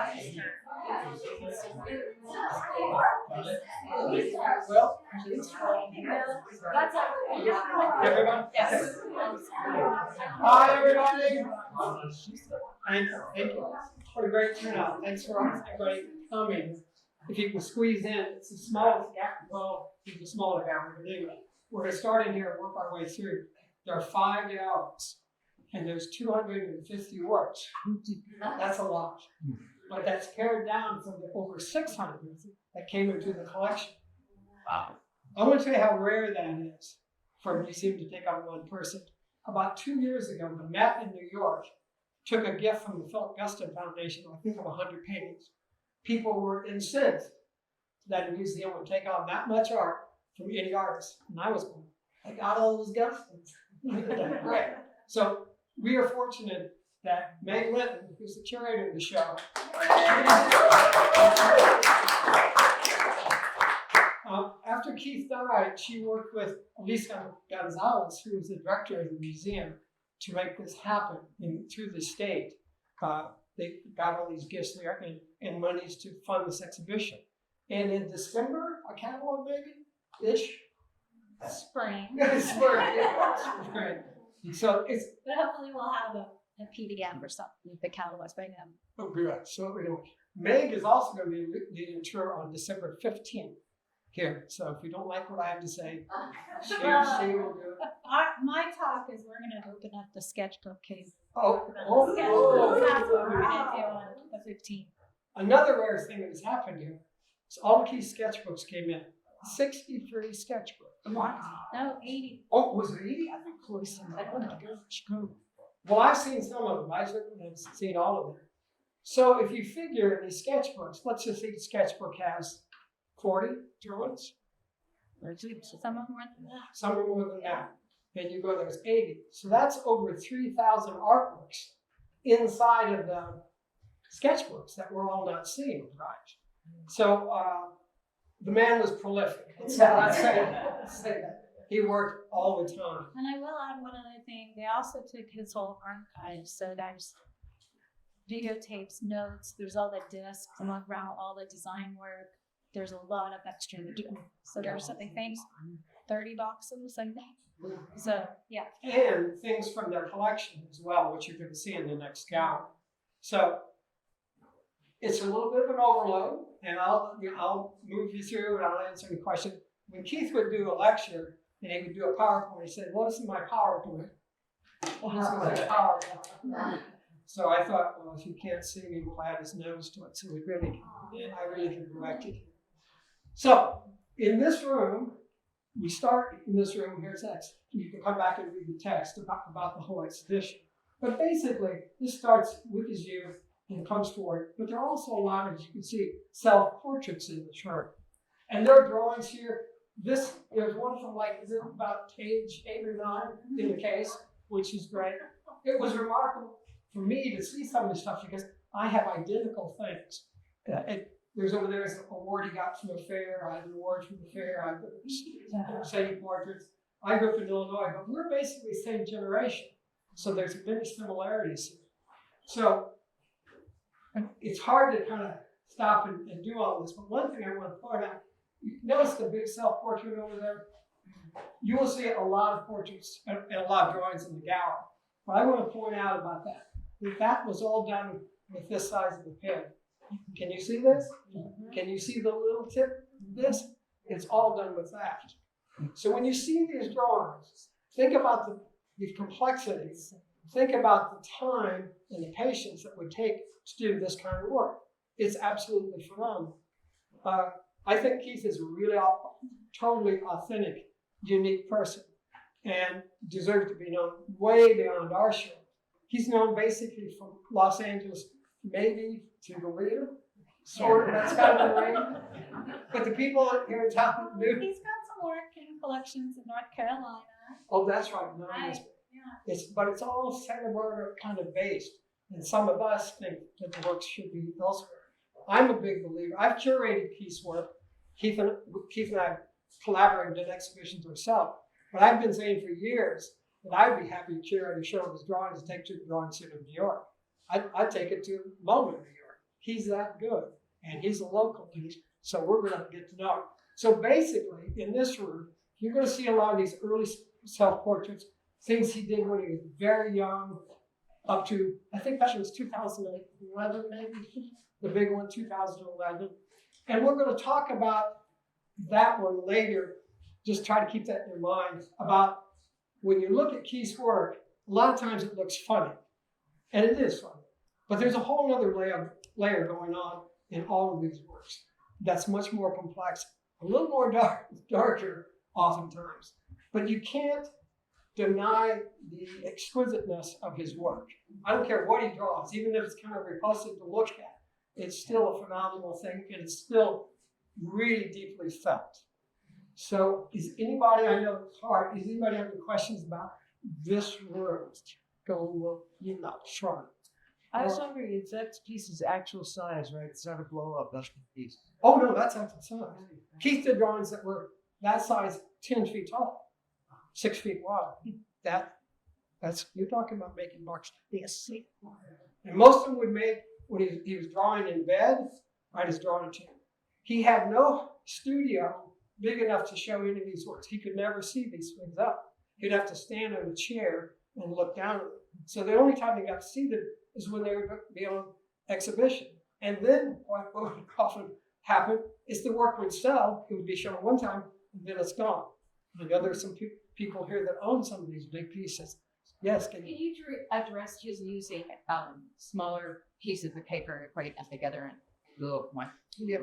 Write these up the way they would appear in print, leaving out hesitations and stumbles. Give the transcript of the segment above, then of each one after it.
Well, everyone? Yes. Hi, everybody. Thank you. What a great turnout. Thanks for everybody coming. If you can squeeze in, it's the smallest gap. Well, it's the smaller gap. But anyway, we're going to start in here and work our way through. There are 5 dialogues, and there's 250 words. That's a lot. But that's pared down from the over 600 that came into the collection. Wow. I want to tell you how rare that is for a museum to take on one person. About 2 years ago, the Met in New York took a gift from the Philip Guston Foundation, I think of 100 paintings. People were incensed that a museum would take on that much art from any artist. And I was going, I got all those Gustons. Great. So we are fortunate that Meg Linton, who's the curator of the show, after Keith died, she worked with Elisa Gonzalez, who was the director of the museum, to make this happen through the state. They got all these gifts there and monies to fund this exhibition. And in December, a catalog maybe-ish? Spring. Spring. So it's... But hopefully we'll have a PDF or something with the catalogs by then. Oh, good. So anyway, Meg is also going to be leading a tour on December 15th here. So if you don't like what I have to say, she will do it. My talk is we're going to open up the sketchbook case. Oh. That's what we're going to do on the 15th. Another rare thing that has happened here is all the key sketchbooks came in. 63 sketchbooks. Wow. No, 80. Oh, was it 80? I think close enough. Oh my gosh. Well, I've seen some of them. I certainly have seen all of them. So if you figure in these sketchbooks, let's just say the sketchbook has 40 drawings. Some are more than that. Some are more than that. And you go, there's 80. So that's over 3,000 artworks inside of the sketchbooks that we're all not seeing, right? So the man was prolific. Let's say that. He worked all the time. And I will add one other thing. They also took his whole archive. So there's videotapes, notes, there's all the discs around all the design work. There's a lot of extra material. So there's something, things, 30 boxes like that. So, yeah. And things from their collection as well, which you're going to see in the next gallery. So it's a little bit of an overload, and I'll move you through and I'll answer any questions. When Keith would do a lecture, and he would do a PowerPoint, he said, well, this is my PowerPoint. Well, this is my PowerPoint. So I thought, well, if you can't see me, we'll add his nose to it. So I really can correct it. So in this room, we start in this room, here's text. You can come back and read the text about the whole exhibition. But basically, this starts with his youth and comes forward. But there are also a lot of, as you can see, self-portraits in the chart. And there are drawings here. There's one from is it about page 8 or 9 in the case, which is great. It was remarkable for me to see some of this stuff because I have identical things. There's over there an award he got from a fair. I have an award from the fair. I have same portraits. I grew up in Illinois, but we're basically the same generation. So there's many similarities here. So it's hard to kind of stop and do all this. But one thing I want to point out, notice the big self-portrait over there? You will see a lot of portraits and a lot of drawings in the gallery. What I want to point out about that was all done with this size of the pen. Can you see this? Can you see the little tip of this? It's all done with that. So when you see these drawings, think about the complexities. Think about the time and the patience that would take to do this kind of work. It's absolutely phenomenal. I think Keith is a really totally authentic, unique person and deserves to be known way beyond our show. He's known basically from Los Angeles, maybe to Korea, sort of, that's kind of the range. But the people here in town do. He's got some work in collections in North Carolina. Oh, that's right. But it's all Santa Barbara kind of based. And some of us think that the works should be elsewhere. I'm a big believer. I've curated Keith's work. Keith and I collaborated in exhibitions ourselves. But I've been saying for years that I'd be happy to curate a show of his drawings and take to the drawing center of New York. I'd take it to MoMA in New York. he's that good, and he's a local, so we're going to get to know him. So basically, in this room, you're going to see a lot of these early self-portraits, things he did when he was very young, up to, I think that was 2011, maybe, the big one, 2011. And we're going to talk about that one later. Just try to keep that in your mind about when you look at Keith's work, a lot of times it looks funny, and it is funny. But there's a whole other layer going on in all of these works that's much more complex, a little more darker oftentimes. But you can't deny the exquisiteness of his work. I don't care what he draws, even if it's kind of repulsive to look at, it's still a phenomenal thing, and it's still really deeply felt. So is anybody, I know it's hard, is anybody have any questions about this room? Go, you know, shrug. I was wondering if that piece is actual size, right? It's not a blow up, that's the piece. Oh no, that's actual size. Keith did drawings that were that size, 10 feet tall, 6 feet wide. That's you're talking about making marks this. And most of them would make when he was drawing in bed, right, his drawing table. He had no studio big enough to show any of these works. He could never see these things up. He'd have to stand in a chair and look down at them. So the only time he got to see them is when they would be on exhibition. And then what would often happen is the work would sell. It would be shown one time, and then it's gone. I know there's some people here that own some of these big pieces. Yes, Can you address just using smaller pieces of paper and putting them together in little one? Yeah.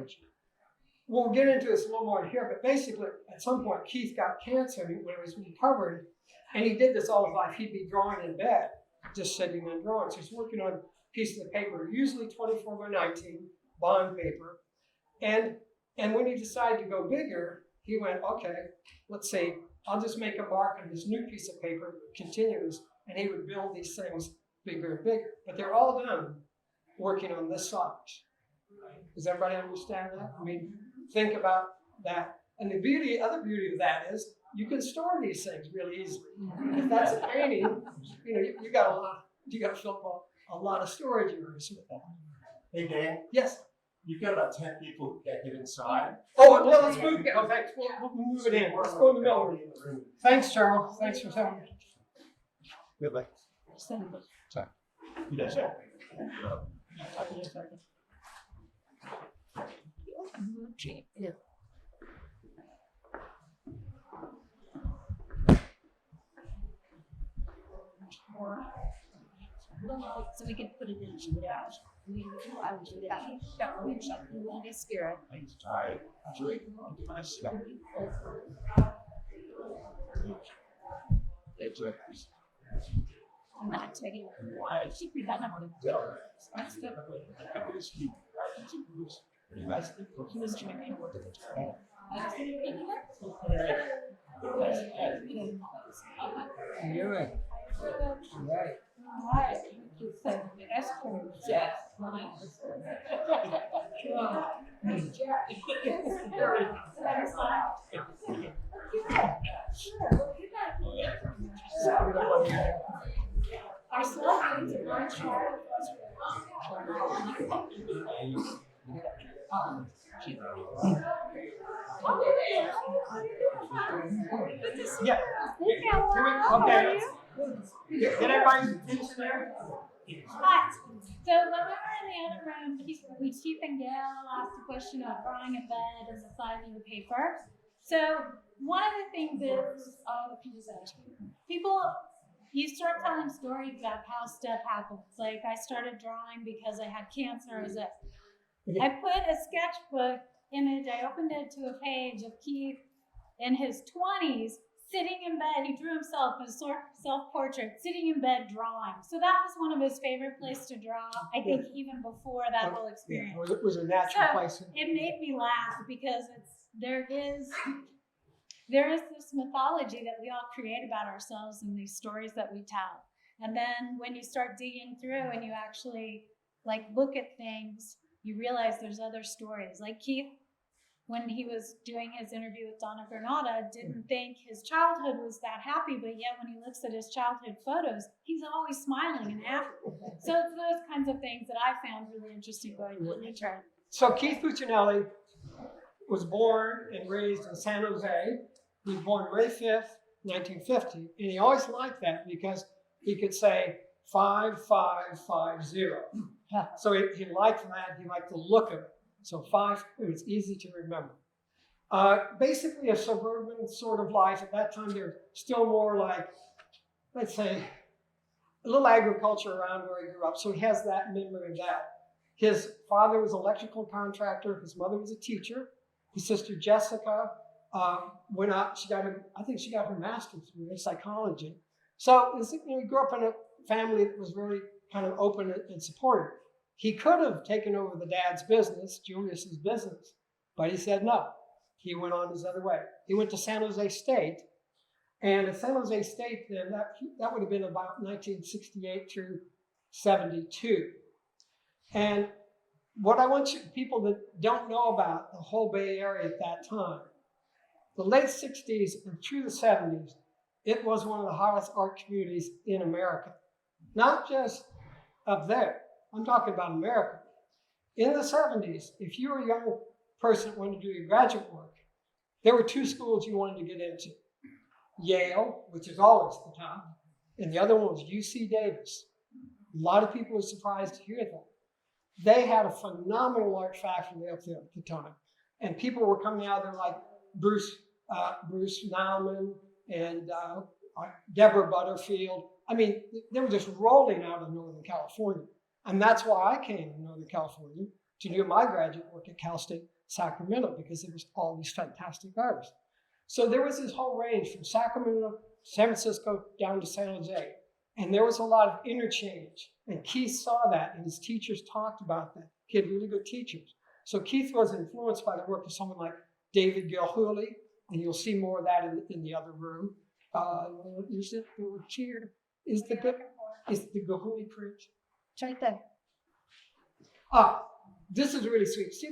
We'll get into this a little more here, but basically, at some point, Keith got cancer when he was recovered, and he did this all his life. He'd be drawing in bed, just sitting and drawing. So he's working on pieces of paper, usually 24 by 19, bond paper. And when he decided to go bigger, he went, okay, let's see, I'll just make a mark on this new piece of paper, continues, and he would build these things bigger and bigger. But they're all done working on this size. Does everybody understand that? I mean, think about that. And the other beauty of that is you can store these things really easily. If that's a painting, you got to fill up a lot of storage areas with that. Hey, Dan, Yes. you've got about 10 people who can't get inside. Oh, well, let's move it. Oh, thanks. We'll move it in. Let's go in the middle. Thanks, Cheryl. Thanks for telling me. Goodbye. You does that. Yeah. So we can put it in the dash. I would do that. That would be spirit. He's tired. I'm not taking it. She put that number. That's the. He was drinking. You're right. Right. Right. That's cool. Yes. I saw things in my chart. Yeah. Okay. Get everybody's attention there. Hi. So when we were in the other room, Keith and Gail asked the question of drawing a bed as a size of the paper. So one of the things is, people, you start telling stories about how stuff happens. Like I started drawing because I had cancer. I put a sketchbook image, I opened it to a page of Keith in his 20s, sitting in bed. He drew himself a self-portrait, sitting in bed drawing. So that was one of his favorite places to draw, I think, even before that whole experience. Yeah, it was a natural place. It made me laugh because there is this mythology that we all create about ourselves and these stories that we tell. And then when you start digging through and you actually look at things, you realize there's other stories. Like Keith when he was doing his interview with Donna Granada, didn't think his childhood was that happy, but yet when he looks at his childhood photos, he's always smiling and happy. So it's those kinds of things that I found really interesting going on in Detroit. So Keith Puccinelli was born and raised in San Jose. He was born May 5th, 1950, and he always liked that because he could say 5550. So he liked that. He liked the look of it. So 5, it was easy to remember. Basically a suburban sort of life. At that time, there's still more like, let's say, a little agriculture around where he grew up. So he has that memory of that. His father was an electrical contractor. His mother was a teacher. His sister Jessica went out. I think she got her master's in psychology. So he grew up in a family that was really kind of open and supportive. He could have taken over the dad's business, Julius's business, but he said no. He went on his other way. He went to San Jose State, and at San Jose State, then that would have been about 1968 through 72. And what I want people that don't know about the whole Bay Area at that time, the late 60s and through the 70s, it was one of the hottest art communities in America. Not just up there. I'm talking about America. In the 70s, if you were a young person that wanted to do your graduate work, there were 2 schools you wanted to get into. Yale, which is always the top, and the other one was UC Davis. A lot of people were surprised to hear that. They had a phenomenal art faculty up there at the time. And people were coming out there like Bruce Nauman and Deborah Butterfield. I mean, they were just rolling out of Northern California. And that's why I came to Northern California to do my graduate work at Cal State Sacramento, because there was all these fantastic artists. So there was this whole range from Sacramento, San Francisco, down to San Jose. And there was a lot of interchange. And Keith saw that, and his teachers talked about that. He had really good teachers. So Keith was influenced by the work of someone like David Gilhooly, and you'll see more of that in the other room. Is the Gilhooly print? It's right there. This is really sweet. See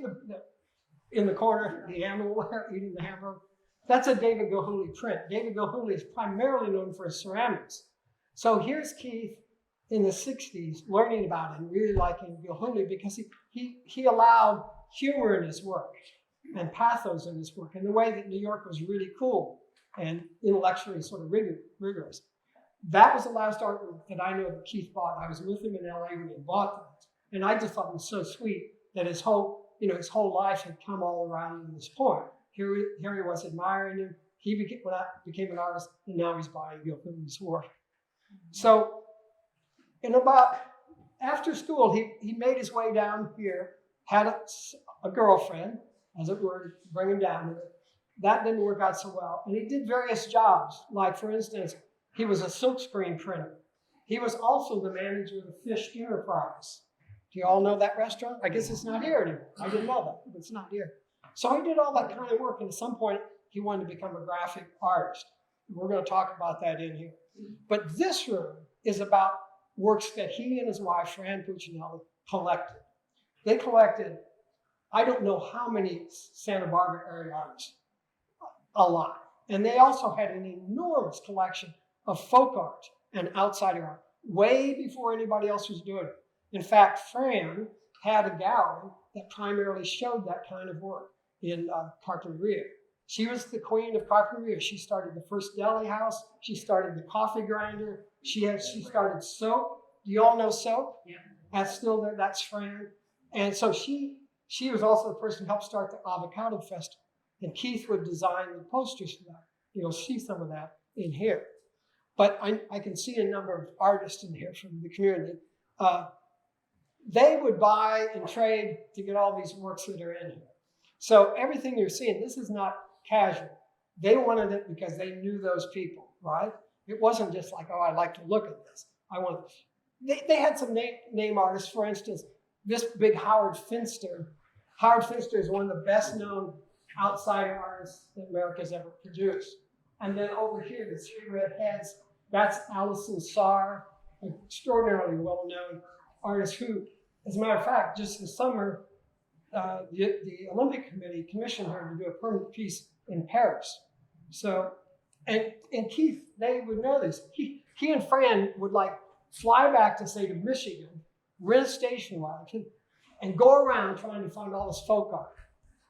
in the corner, the animal eating the hamburger? That's a David Gilhooly print. David Gilhooly is primarily known for his ceramics. So here's Keith in the 60s learning about it and really liking Gilhooly because he allowed humor in his work and pathos in his work in the way that New York was really cool and intellectually sort of rigorous. That was the last artwork that I know that Keith bought. I was with him in LA when he bought that. And I just thought it was so sweet that his whole life had come all around to this point. Here he was admiring him. He became an artist, and now he's buying Gilhooly's work. So, after school, he made his way down here, had a girlfriend, as it were, to bring him down here. That didn't work out so well. And he did various jobs. Like, for instance, he was a silkscreen printer. He was also the manager of the Fish Enterprise. Do you all know that restaurant? I guess it's not here anymore. I didn't know that, but it's not here. So he did all that kind of work, and at some point, he wanted to become a graphic artist. We're going to talk about that in here. But this room is about works that he and his wife, Fran Puccinelli, collected. They collected, I don't know how many Santa Barbara area artists, a lot. And they also had an enormous collection of folk art and outsider art, way before anybody else was doing it. In fact, Fran had a gallery that primarily showed that kind of work in Carpinteria. She was the queen of Carpinteria. She started the first deli house. She started the coffee grinder. She started soap. Do you all know soap? Yeah. That's still there. That's Fran. And so she was also the person who helped start the Avocado Festival. And Keith would design the posters for that. You'll see some of that in here. But I can see a number of artists in here from the community. They would buy and trade to get all these works that are in here. So everything you're seeing, this is not casual. They wanted it because they knew those people, right? It wasn't just like, oh, I'd like to look at this. They had some name artists. For instance, this big Howard Finster. Howard Finster is one of the best known outsider artists that America's ever produced. And then over here, the 3 red heads, that's Alison Sarr, an extraordinarily well-known artist who, as a matter of fact, just this summer, the Olympic Committee commissioned her to do a permanent piece in Paris. So, and Keith, they would know this. He and Fran would like fly back to, say, to Michigan, rent a station wagon, and go around trying to find all this folk art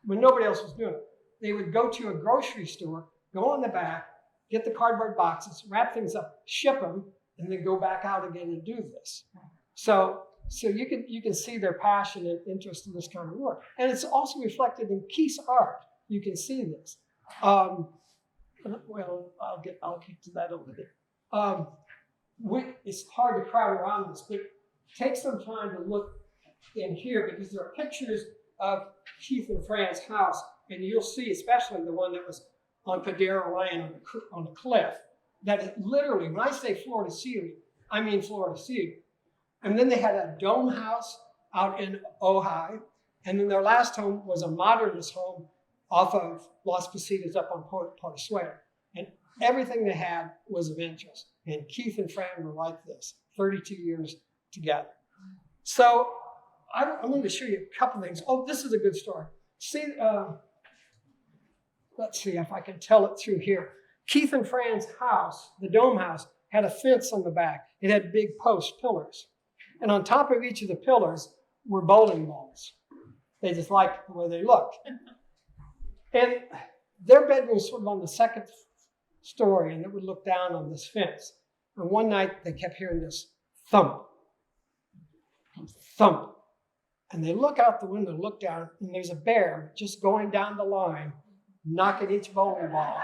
when nobody else was doing it. They would go to a grocery store, go in the back, get the cardboard boxes, wrap things up, ship them, and then go back out again and do this. So you can see their passion and interest in this kind of work. And it's also reflected in Keith's art. You can see this. Well, I'll get to that a little bit. It's hard to crowd around this, but take some time to look in here because there are pictures of Keith and Fran's house, and you'll see, especially the one that was on Padero Lane on the cliff, that it literally, when I say floor to ceiling, I mean floor to ceiling. And then they had a dome house out in Ojai, and then their last home was a modernist home off of Las Positas up on Portezuela. And everything they had was of interest. And Keith and Fran were like this, 32 years together. So I'm going to show you a couple things. Oh, this is a good story. See, let's see if I can tell it through here. Keith and Fran's house, the dome house, had a fence on the back. It had big post pillars. And on top of each of the pillars were bowling balls. They just liked the way they looked. And their bedroom was sort of on the second story, and it would look down on this fence. And one night they kept hearing this thump, thump. And they look out the window, look down, and there's a bear just going down the line, knocking each bowling ball,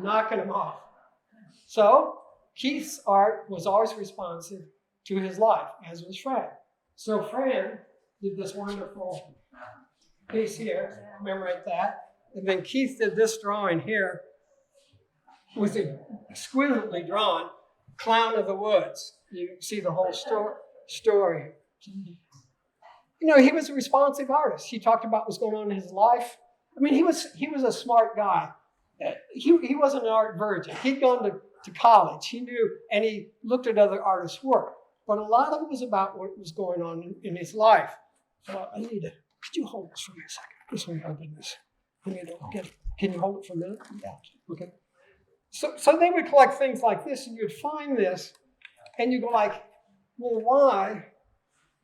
knocking them off. So Keith's art was always responsive to his life, as was Fran. So Fran did this wonderful piece here, commemorate that. And then Keith did this drawing here, was exquisitely drawn, Clown of the Woods. You can see the whole story. You know, he was a responsive artist. He talked about what's going on in his life. I mean, he was a smart guy. He wasn't an art virgin. He'd gone to college. He knew, and he looked at other artists' work. But a lot of it was about what was going on in his life. Could you hold this for me a second? This one, oh goodness. Can you hold it for a minute? Yeah. Okay. So they would collect things like this, and you'd find this, and you go like, well, why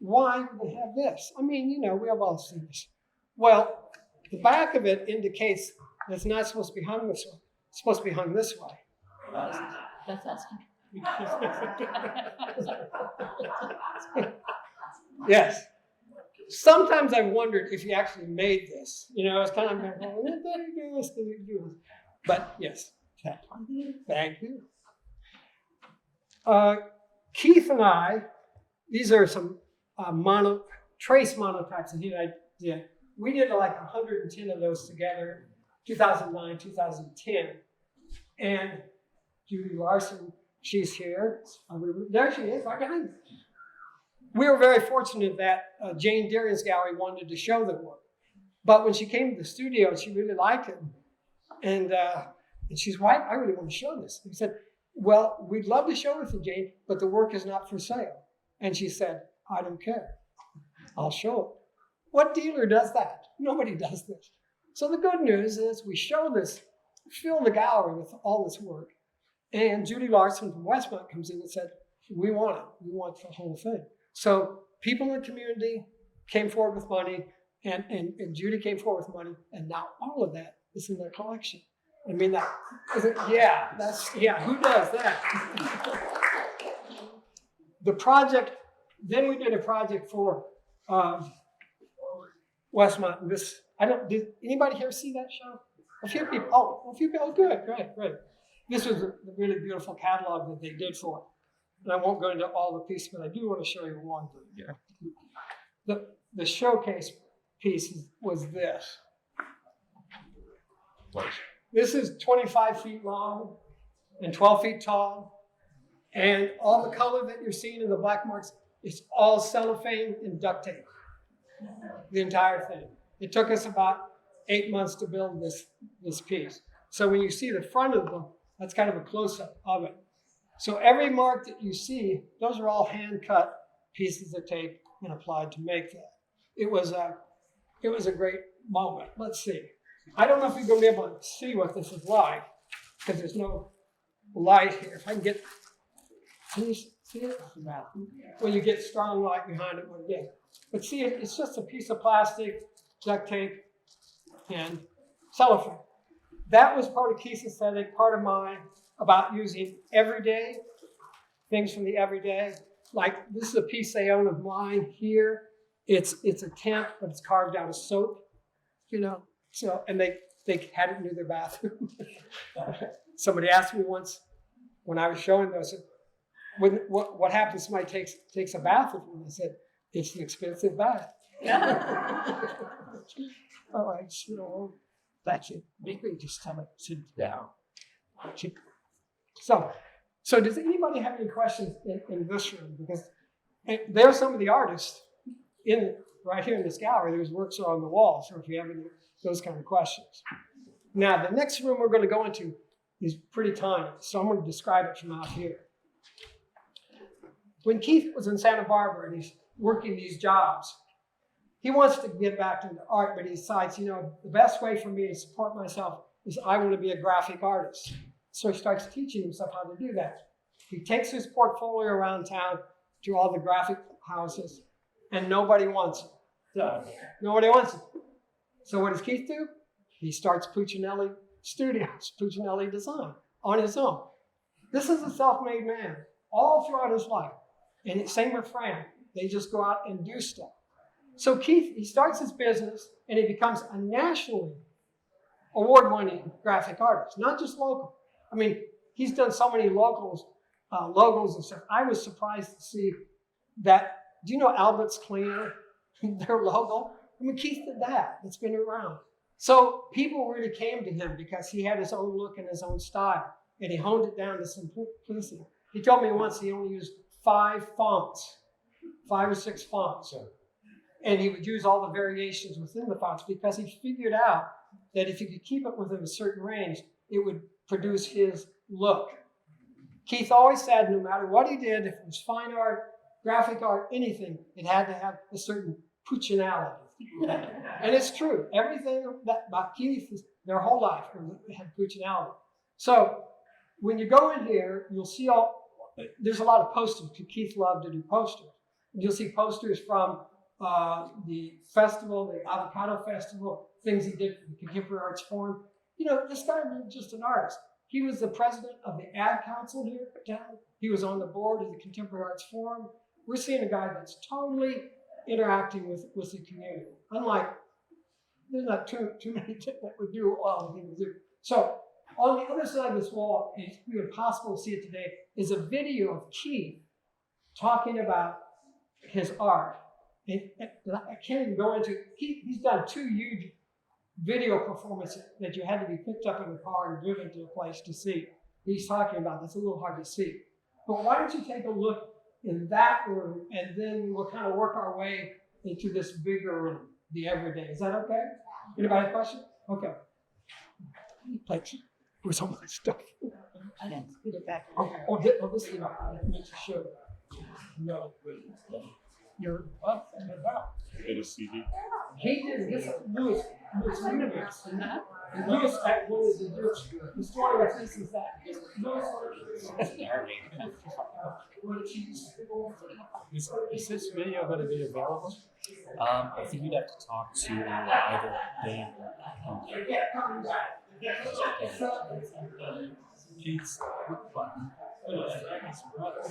would they have this? I mean, you know, we have all seen this. Well, the back of it indicates that it's not supposed to be hung this way. It's supposed to be hung this way. That's asking. Yes. Sometimes I've wondered if he actually made this. You know, it's kind of, well, did he do this? Did he do this? But yes, thank you. Keith and I, these are some trace monotypes that he and I did. We did like 110 of those together, 2009, 2010. And Judy Larson, she's here. There she is, right behind me. We were very fortunate that Jane Deering's gallery wanted to show the work. But when she came to the studio, she really liked it. And she's, why? I really want to show this. We said, well, we'd love to show it to Jane, but the work is not for sale. And she said, I don't care. I'll show it. What dealer does that? Nobody does this. So the good news is we show this, fill the gallery with all this work. And Judy Larson from Westmont comes in and said, we want it. We want the whole thing. So people in the community came forward with money, and Judy came forward with money, and now all of that is in their collection. I mean, who does that? The project, then we did a project for Westmont. Did anybody here see that show? A few people. Oh, good, great. This was a really beautiful catalog that they did for it. And I won't go into all the pieces, but I do want to show you one thing here. The showcase piece was this. This is 25 feet long and 12 feet tall. And all the color that you're seeing in the black marks is all cellophane and duct tape. The entire thing. It took us about 8 months to build this piece. So when you see the front of the book, that's kind of a close-up of it. So every mark that you see, those are all hand-cut pieces of tape and applied to make that. It was it was a great moment. Let's see. I don't know if you're going to be able to see what this is like because there's no light here. If I can get, can you see it? When you get strong light behind it, what it is. But see, it's just a piece of plastic, duct tape, and cellophane. That was part of Keith's aesthetic, part of mine, about using everyday things from the everyday. Like this is a piece they own of mine here. It's a tent, but it's carved out of soap, you know. So, and they had it near their bathroom. Somebody asked me once when I was showing those, what happens if somebody takes a bath with them? I said, it's an expensive bath. All right, so that's it. Maybe just tell me to sit down. So does anybody have any questions in this room? Because there are some of the artists right here in this gallery. There's works are on the wall. So if you have any those kind of questions. Now the next room we're going to go into is pretty tiny. So I'm going to describe it from out here. When Keith was in Santa Barbara and he's working these jobs, he wants to get back into art, but he decides, you know, the best way for me to support myself is I want to be a graphic artist. So he starts teaching himself how to do that. He takes his portfolio around town to all the graphic houses, and nobody wants it. Nobody wants it. So what does Keith do? He starts Puccinelli Studios, Puccinelli Design, on his own. This is a self-made man, all throughout his life. And same with Fran. They just go out and do stuff. So Keith, he starts his business, and he becomes a nationally award-winning graphic artist, not just local. I mean, he's done so many logos and stuff. I was surprised to see that. Do you know Albert's Cleaner, their logo? I mean, Keith did that. It's been around. So people really came to him because he had his own look and his own style, and he honed it down to simplicity. He told me once he only used 5 or 6 fonts. And he would use all the variations within the fonts because he figured out that if you could keep it within a certain range, it would produce his look. Keith always said no matter what he did, if it was fine art, graphic art, anything, it had to have a certain Puccinelli. And it's true. Everything about Keith, their whole life had Puccinelli. So when you go in here, you'll see there's a lot of posters. Keith loved to do posters. You'll see posters from the festival, the Avocado Festival, things he did for the Contemporary Arts Forum. You know, this guy was just an artist. He was the president of the Ad Council here in town. He was on the board of the Contemporary Arts Forum. We're seeing a guy that's totally interacting with the community. Unlike, there's not too many that would do all the things we do. So on the other side of this wall, it's impossible to see it today, is a video of Keith talking about his art. I can't even go into, he's done 2 huge video performances that you had to be picked up in the car and driven to a place to see. He's talking about that's a little hard to see. But why don't you take a look in that room, and then we'll kind of work our way into this bigger room, the everyday. Is that okay? Anybody have a question? Okay. Thanks. Where's all my stuff? I didn't put it back. This is meant to show. No, you're up and about. Get a CD. He did this. Julius Universe. And Julius wanted to do the story of this is that. Is this video going to be available? I think you'd have to talk to either Dane or Keith's button. His brother.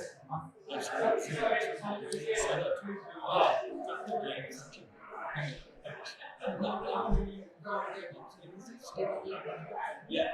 Yeah.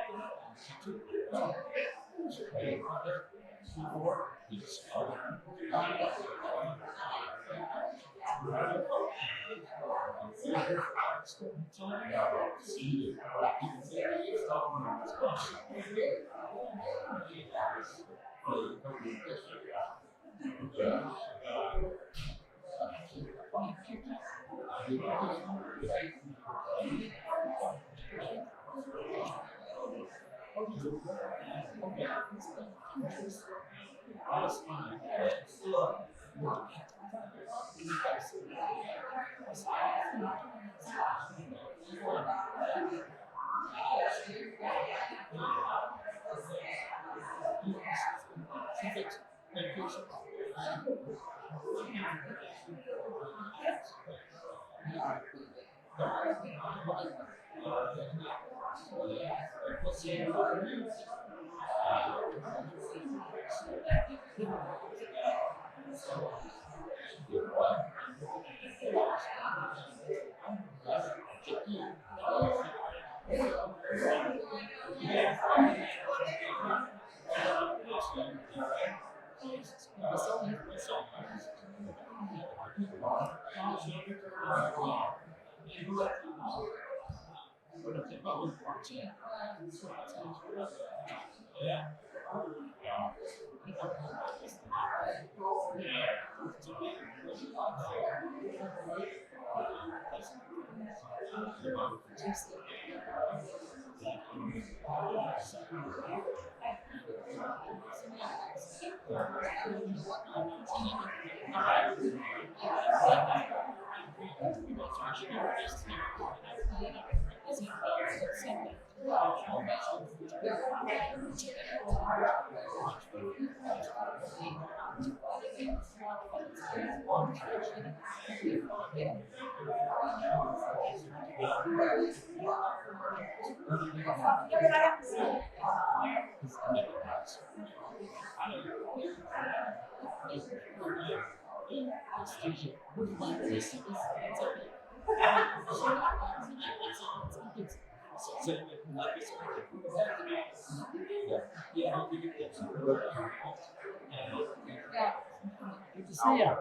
Good to see you.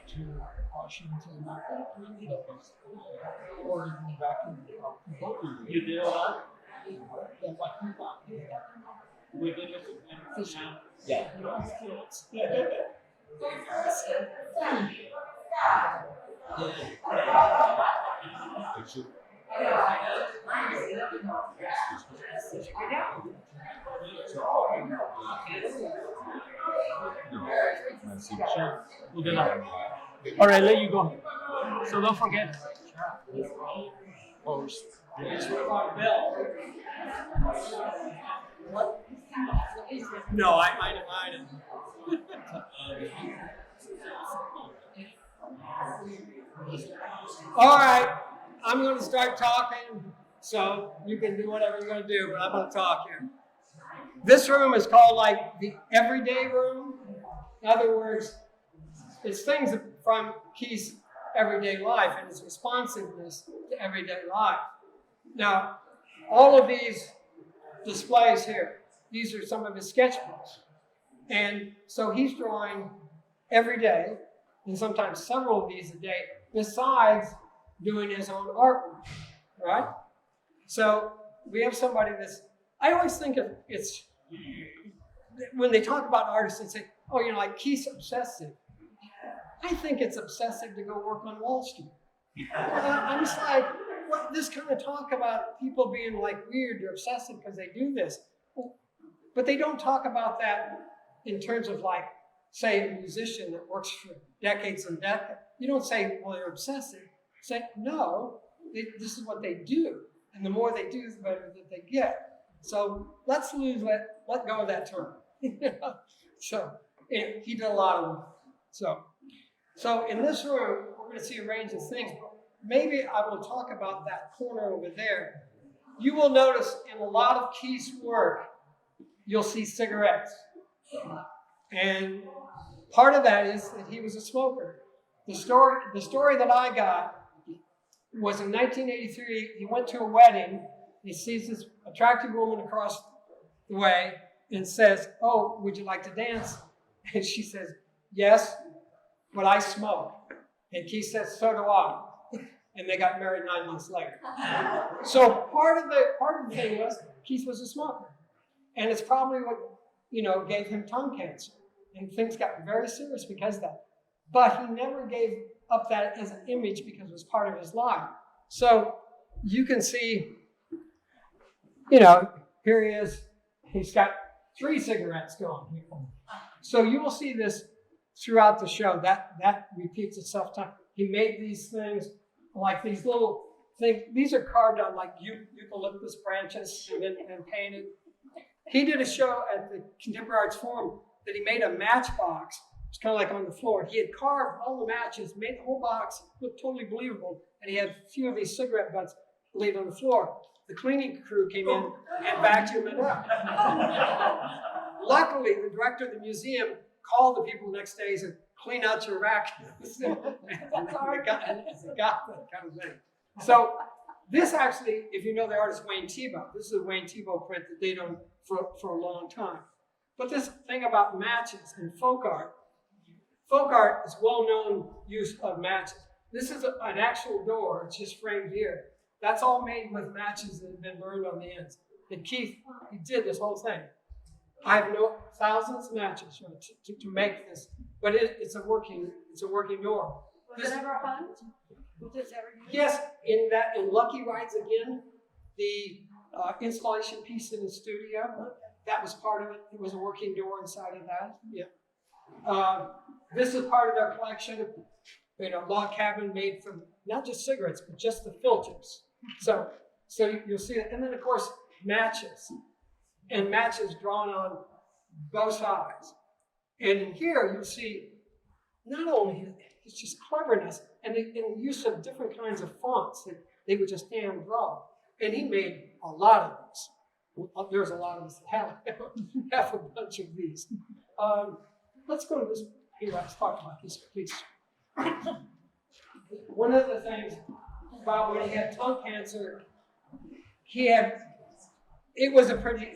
To Washington, Oregon, back in You did a lot? We did it. Yeah. We'll do that. All right, let you go. So don't forget. No, I didn't. All right, I'm going to start talking, so you can do whatever you're going to do, but I'm going to talk here. This room is called like the everyday room. In other words, it's things from Keith's everyday life and his responsiveness to everyday life. Now, all of these displays here, these are some of his sketchbooks. And so he's drawing every day, and sometimes several of these a day, besides doing his own artwork, right? So we have somebody that's, I always think of it's, when they talk about artists, they say, oh, you know, like Keith's obsessive. I think it's obsessive to go work on Wall Street. I'm just like, what, this kind of talk about people being like weird or obsessive because they do this. But they don't talk about that in terms of like, say, a musician that works for decades and decades. You don't say, well, they're obsessive. Say, no, this is what they do. And the more they do, the better that they get. So let's let go of that term. So he did a lot of work. So in this room, we're going to see a range of things. Maybe I will talk about that corner over there. You will notice in a lot of Keith's work, you'll see cigarettes. And part of that is that he was a smoker. The story that I got was in 1983, he went to a wedding, he sees this attractive woman across the way and says, oh, would you like to dance? And she says, yes, but I smoke. And Keith says, so do I. And they got married 9 months later. So part of the thing was Keith was a smoker. And it's probably what, gave him tongue cancer. And things got very serious because of that. But he never gave up that as an image because it was part of his life. So you can see, here he is. He's got 3 cigarettes going here. So you will see this throughout the show. That repeats itself time. He made these things like these little these are carved on like eucalyptus branches and painted. He did a show at the Contemporary Arts Forum that he made a matchbox. It's kind of like on the floor. He had carved all the matches, made the whole box look totally believable, and he had a few of these cigarette butts laid on the floor. The cleaning crew came in and vacuumed it up. Luckily, the director of the museum called the people the next day and said, clean out your vacuums. and they got that kind of thing. So this actually, if you know the artist Wayne Thiebaud, this is a Wayne Thiebaud print that they done for a long time. But this thing about matches and folk art is well-known use of matches. This is an actual door, it's just framed here. That's all made with matches that have been burned on the ends. And Keith, he did this whole thing. I have thousands of matches to make this, but it's a working door. Was it ever hung? Was this ever used? Yes, in Lucky Rides Again, the installation piece in the studio, that was part of it. It was a working door inside of that. Yeah. This is part of their collection. Log cabin made from not just cigarettes, but just the filters. So you'll see it. And then of course, matches. And matches drawn on both sides. And in here, you'll see not only it's just cleverness and the use of different kinds of fonts that they would just hand draw. And he made a lot of these. There's a lot of us that have a bunch of these. Let's go to this. Here, let's talk about this, please. One of the things about when he had tongue cancer, it was a pretty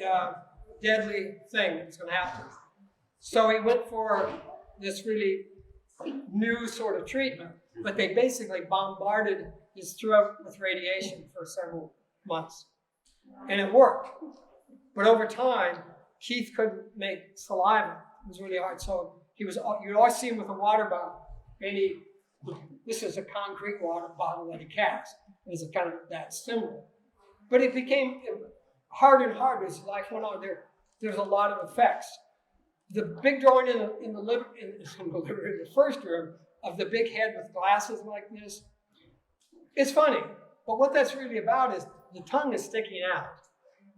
deadly thing that was going to happen. So he went for this really new sort of treatment, but they basically bombarded his throat with radiation for several months. And it worked. But over time, Keith couldn't make saliva. It was really hard. So you'd always see him with a water bottle. And this is a concrete water bottle that he cast. It was a kind of that symbol. But it became harder and harder as life went on. There's a lot of effects. The big drawing in the first room of the big head with glasses like this, it's funny. But what that's really about is the tongue is sticking out.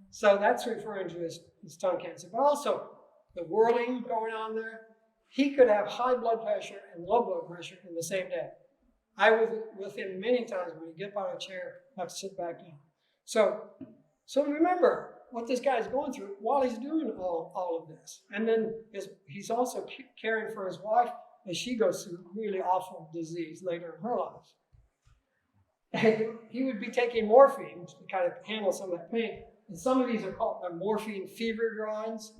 So that's referring to his tongue cancer. But also the whirling going on there. He could have high blood pressure and low blood pressure in the same day. I was with him many times when he get out of a chair, have to sit back down. So remember what this guy's going through while he's doing all of this. And then he's also caring for his wife as she goes through really awful disease later in her life. And he would be taking morphine to kind of handle some of that pain. And some of these are called morphine fever drawings.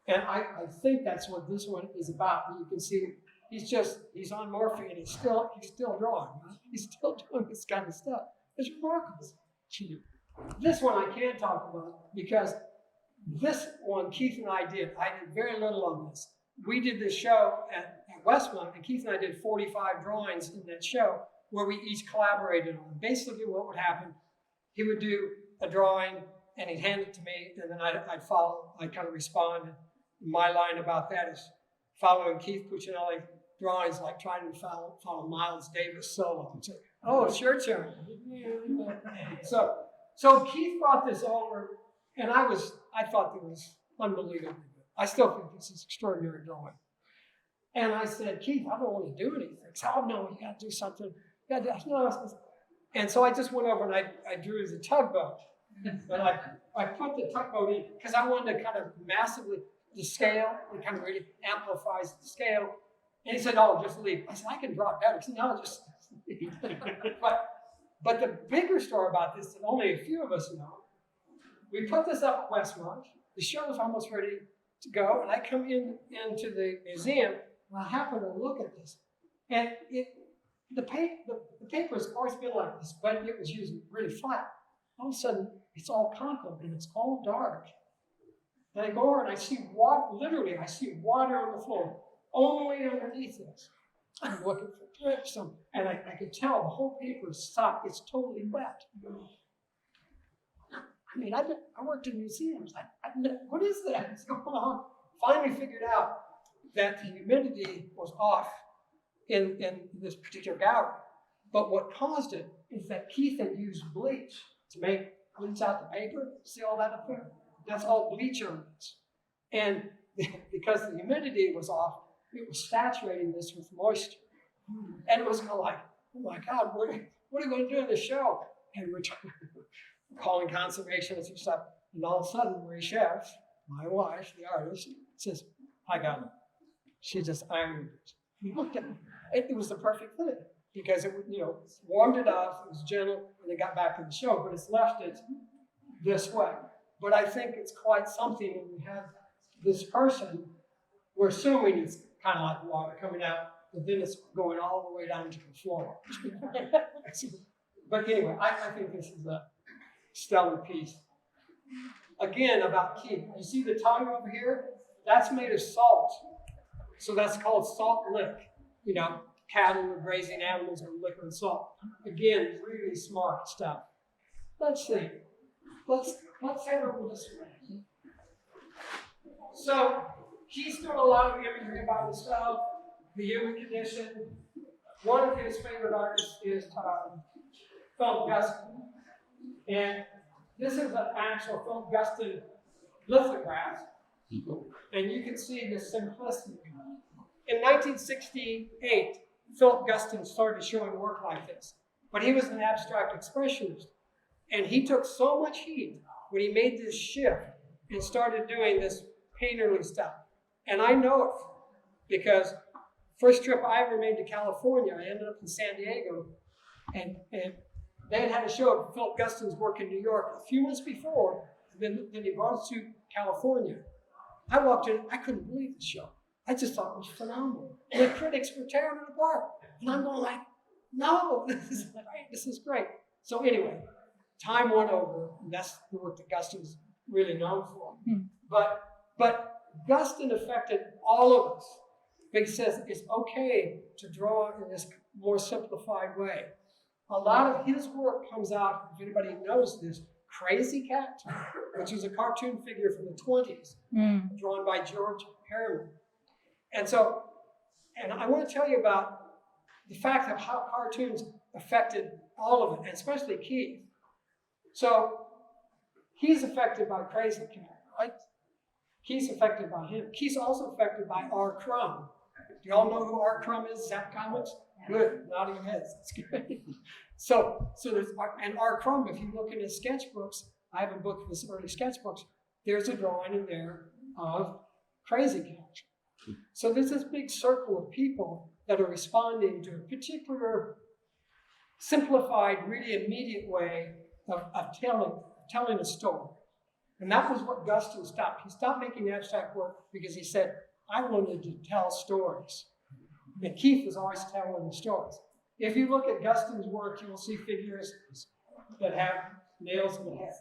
And I think that's what this one is about. You can see he's on morphine. He's still drawing. Right? He's still doing this kind of stuff. It's remarkable. This one I can't talk about because this one Keith and I did. I did very little on this. We did this show at Westmont, and Keith and I did 45 drawings in that show where we each collaborated on. Basically, what would happen? He would do a drawing, and he'd hand it to me, and then I'd follow. I'd kind of respond. My line about that is following Keith Puccinelli drawings, like trying to follow Miles Davis solo. So, oh, it's your turn. So Keith brought this over, and I thought it was unbelievable. I still think this is extraordinary drawing. And I said, Keith, I don't want to do anything. He said, oh no, you got to do something. And so I just went over and I drew the tugboat. And I put the tugboat in because I wanted to kind of massively, the scale, it kind of really amplifies the scale. And he said, oh, just leave. I said, I can draw it better. He said, no, just leave. But the bigger story about this that only a few of us know, we put this up at Westmont. The show was almost ready to go. And I come into the museum and I happen to look at this. And the paper has always been like this, but it was used really flat. All of a sudden, it's all concave and it's all dark. And I go over and I see water, literally, I see water on the floor, only underneath this. I'm looking for drips, and I could tell the whole paper is soft, it's totally wet. I mean, I worked in museums. What is that? What's going on? Finally figured out that the humidity was off in this particular gallery. But what caused it is that Keith had used bleach to bleach out the paper. See all that up there? That's all bleach on this. And because the humidity was off, it was saturating this with moisture. And it was kind of like, oh my God, what are we going to do in the show? And we're calling conservationists and stuff. And all of a sudden, Marie Chef, my wife, the artist, says, I got it. She just ironed it. We looked at it. It was the perfect thing because it, warmed it up, it was gentle, and it got back to the show, but it's left it this way. But I think it's quite something when we have this person, we're assuming it's kind of like water coming out, but then it's going all the way down to the floor. But anyway, I think this is a stellar piece. Again, about Keith. You see the tongue over here? That's made of salt. So that's called salt lick. Cattle or grazing animals are licking salt. Again, really smart stuff. Let's see. Let's head over this way. So he's doing a lot of imagery about himself, the human condition. One of his favorite artists is Philip Guston. And this is an actual Philip Guston lithograph. And you can see the simplicity. In 1968, Philip Guston started showing work like this. But he was an abstract expressionist. And he took so much heat when he made this shift and started doing this painterly stuff. And I know it because first trip I ever made to California, I ended up in San Diego. And they had a show of Philip Guston's work in New York a few months before. Then he brought us to California. I walked in, I couldn't believe the show. I just thought it was phenomenal. And the critics were tearing it apart. And I'm going like, no, this is great. So anyway, time went over, and that's the work that Guston's really known for. But Guston affected all of us. But he says it's okay to draw in this more simplified way. A lot of his work comes out, if anybody knows this, Crazy Cat, which was a cartoon figure from the 20s, drawn by George Harriman. And I want to tell you about the fact of how cartoons affected all of it, and especially Keith. So he's affected by Crazy Cat, right? Keith's affected by him. Keith's also affected by R. Crumb. Do you all know who R. Crumb is? Zap Comics? Good, nodding heads. That's good. So there's, and R. Crumb, if you look in his sketchbooks, I have a book of his early sketchbooks, there's a drawing in there of Crazy Cat. So there's this big circle of people that are responding to a particular simplified, really immediate way of telling a story. And that was what Guston stopped. He stopped making abstract work because he said, I wanted to tell stories. And Keith was always telling the stories. If you look at Guston's work, you will see figures that have nails in the head.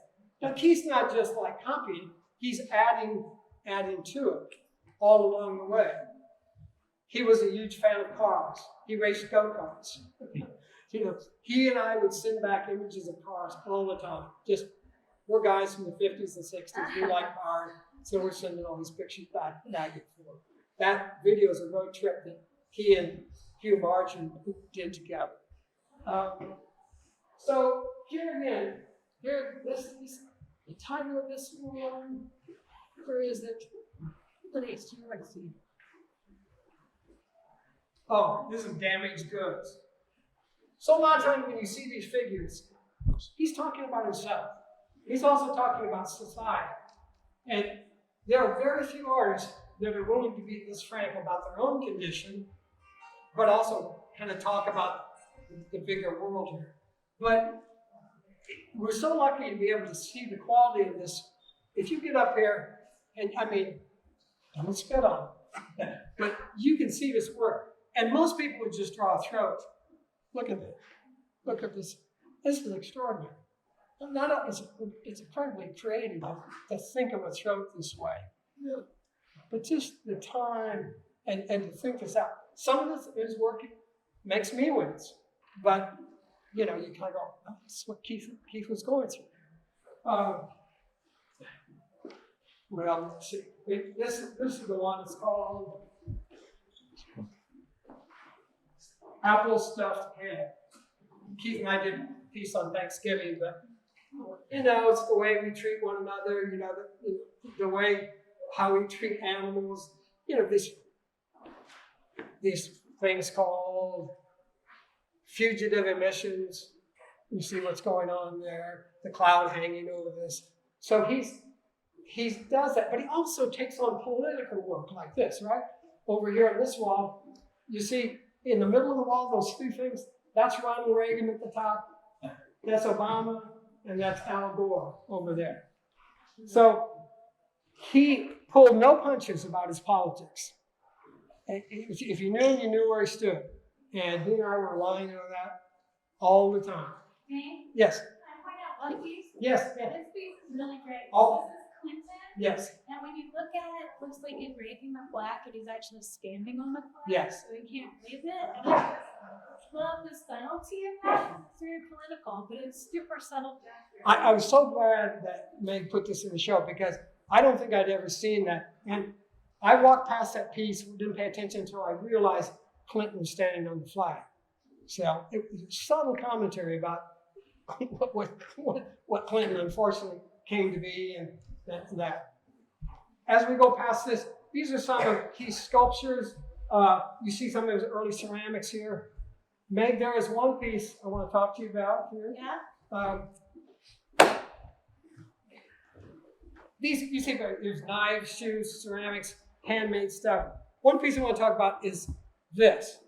Now, Keith's not just like copying, he's adding to it all along the way. He was a huge fan of cars. He raced go-karts. He and I would send back images of cars all the time. We're guys from the 50s and 60s. We like cars, so we're sending all these pictures back and forth. That video is a road trip that he and Hugh Marchand did together. So here again, the title of this one, where is it? Let's see. Oh, this is damaged goods. So a lot of times when you see these figures, he's talking about himself. He's also talking about society. And there are very few artists that are willing to be this frank about their own condition, but also kind of talk about the bigger world here. But we're so lucky to be able to see the quality of this. If you get up here, and don't spit on it, but you can see this work. And most people would just draw a throat. Look at it. Look at this. This is extraordinary. It's incredibly creative to think of a throat this way. Yeah. But just the time and to think this out. Some of his work makes me wince, but you kind of go, oh, that's what Keith was going through. Well, let's see. This is the one that's called Apple Stuffed Head. Keith and I did a piece on Thanksgiving, but you know, it's the way we treat one another, you know, the way how we treat animals, you know, these things called fugitive emissions. You see what's going on there, the cloud hanging over this. So he does that, but he also takes on political work like this, right? Over here on this wall, you see in the middle of the wall, those three things, that's Ronald Reagan at the top, that's Obama, and that's Al Gore over there. So he pulled no punches about his politics. If you knew him, you knew where he stood. And he and I were relying on that all the time. Okay. Yes. Can I point out one piece? Yes. This piece is really great. Oh. This is Clinton. Yes. And when you look at it, it looks like he's raising the flag, and he's actually standing on the flag. Yes. So he can't raise it. And I just love the subtlety of that. It's very political, but it's super subtle. I was so glad that Meg put this in the show because I don't think I'd ever seen that. And I walked past that piece, didn't pay attention until I realized Clinton was standing on the flag. So it was a subtle commentary about what Clinton unfortunately came to be and that. As we go past this, these are some of Keith's sculptures. You see some of his early ceramics here. Meg, there is one piece I want to talk to you about here. Yeah. These, you see, there's knives, shoes, ceramics, handmade stuff. One piece I want to talk about is this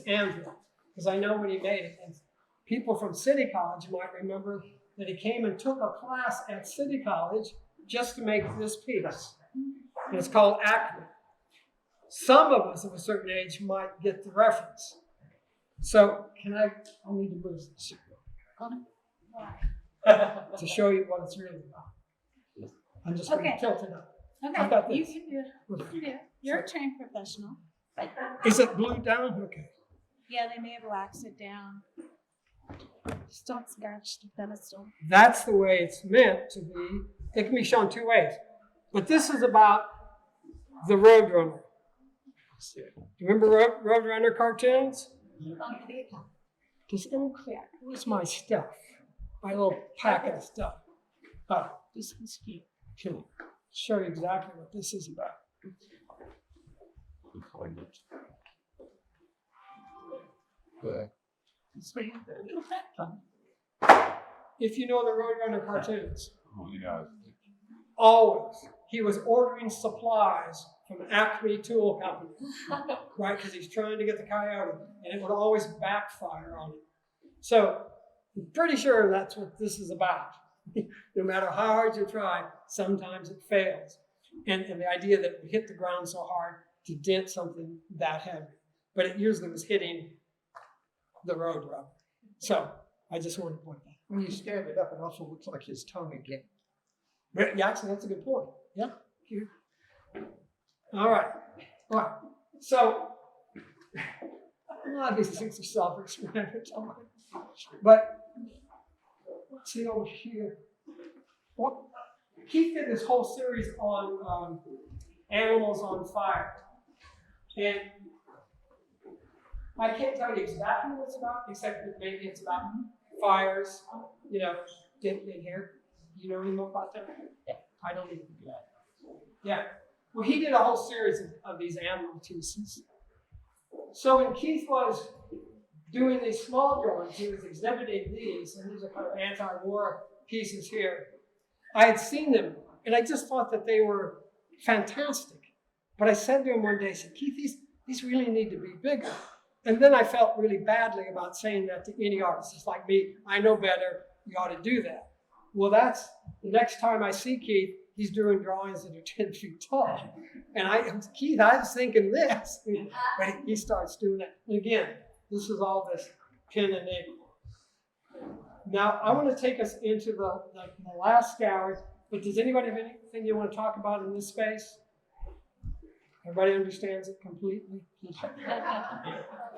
anvil, because I know when he made it. And people from City College might remember that he came and took a class at City College just to make this piece. And it's called Acme. Some of us of a certain age might get the reference. So I'll need to move this to show you what it's really about. I'm just going to tilt it up. How about Okay, you this? can do it. You can do it. You're a trained professional. Is it glued down? Okay. Yeah, they may have waxed it down. Just don't scratch the pedestal. That's the way it's meant to be. It can be shown two ways. But this is about the Roadrunner. Do you remember Roadrunner cartoons? Does anyone clear? Where's my stuff? My little packet of stuff. This is here. Okay. Show you exactly what this is about. If you know the Roadrunner cartoons, always he was ordering supplies from Acme Tool Company, right? Because he's trying to get the coyote, and it would always backfire on him. So I'm pretty sure that's what this is about. No matter how hard you try, sometimes it fails. And the idea that we hit the ground so hard to dent something that heavy. But it usually was hitting the road rubber. So I just wanted to point that. When you stand it up, it also looks like his tongue again. Yeah, actually, that's a good point. Yeah. Here. All right. So a lot of these things are self-explanatory. But let's see over here. Keith did this whole series on animals on fire. And I can't tell you exactly what it's about, except that maybe it's about fires, in here. You know any more about that? Yeah. I don't even do that. Yeah. Well, he did a whole series of these animal pieces. So when Keith was doing these small drawings, he was exhibiting these, and these are kind of anti-war pieces here. I had seen them, and I just thought that they were fantastic. But I said to him one day, I said, Keith, these really need to be bigger. And then I felt really badly about saying that to any artist. It's like me, I know better, you ought to do that. Well, that's the next time I see Keith, he's doing drawings that are 10 feet tall. And Keith, I was thinking this, but he starts doing that. And again, this is all this pen and ink. Now, I want to take us into the last gallery, but does anybody have anything you want to talk about in this space? Everybody understands it completely?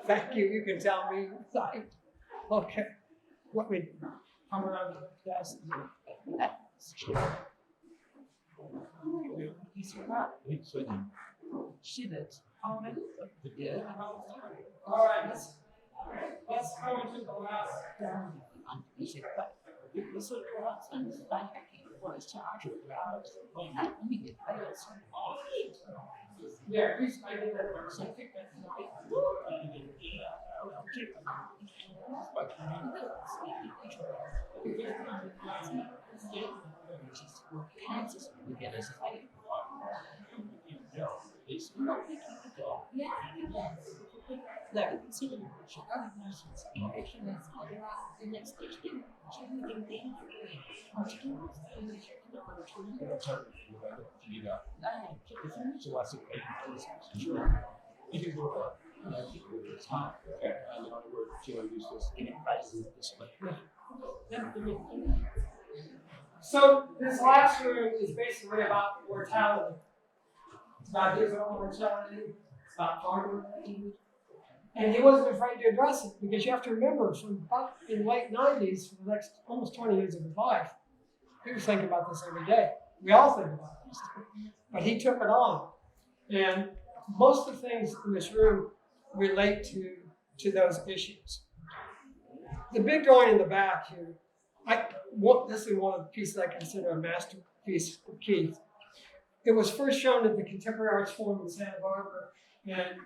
Thank you. You can tell me. Okay. Let me come around the desk. She did. All right. Let's go into the last. But it was a lot of fun. Was charged about I mean, I was Yeah, please, I did that. so I think that's right. So this last room is basically about mortality. It's about his own mortality. It's about mortality. And he wasn't afraid to address it because you have to remember from about in the late 90s, for the next almost 20 years of his life, he was thinking about this every day. We all think about this. But he took it on. And most of the things in this room relate to those issues. The big drawing in the back here, this is one of the pieces I consider a masterpiece of Keith. It was first shown at the Contemporary Arts Forum in Santa Barbara, and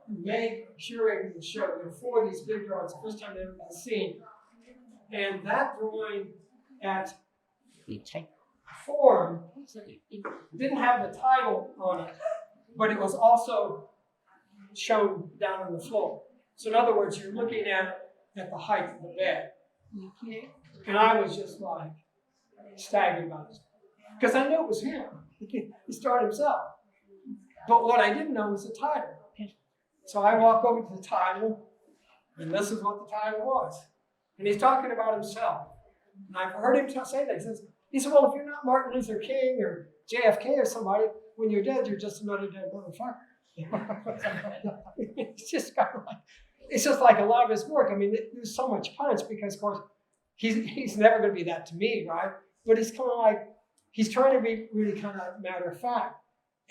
May curated the show. There were 4 of these big drawings, the first time they ever been seen. And that drawing at Forum didn't have the title on it, but it was also shown down on the floor. So in other words, you're looking at the height of the bed. And I was just like staggered about it. Because I knew it was him. He started himself. But what I didn't know was the title. So I walk over to the title, and this is what the title was. And he's talking about himself. And I've heard him say that. He said, well, if you're not Martin Luther King or JFK or somebody, when you're dead, you're just another dead motherfucker. It's just kind of like, it's just like a lot of his work. I mean, there's so much punch because, of course, he's never going to be that to me, right? But it's kind of like, he's trying to be really kind of matter of fact.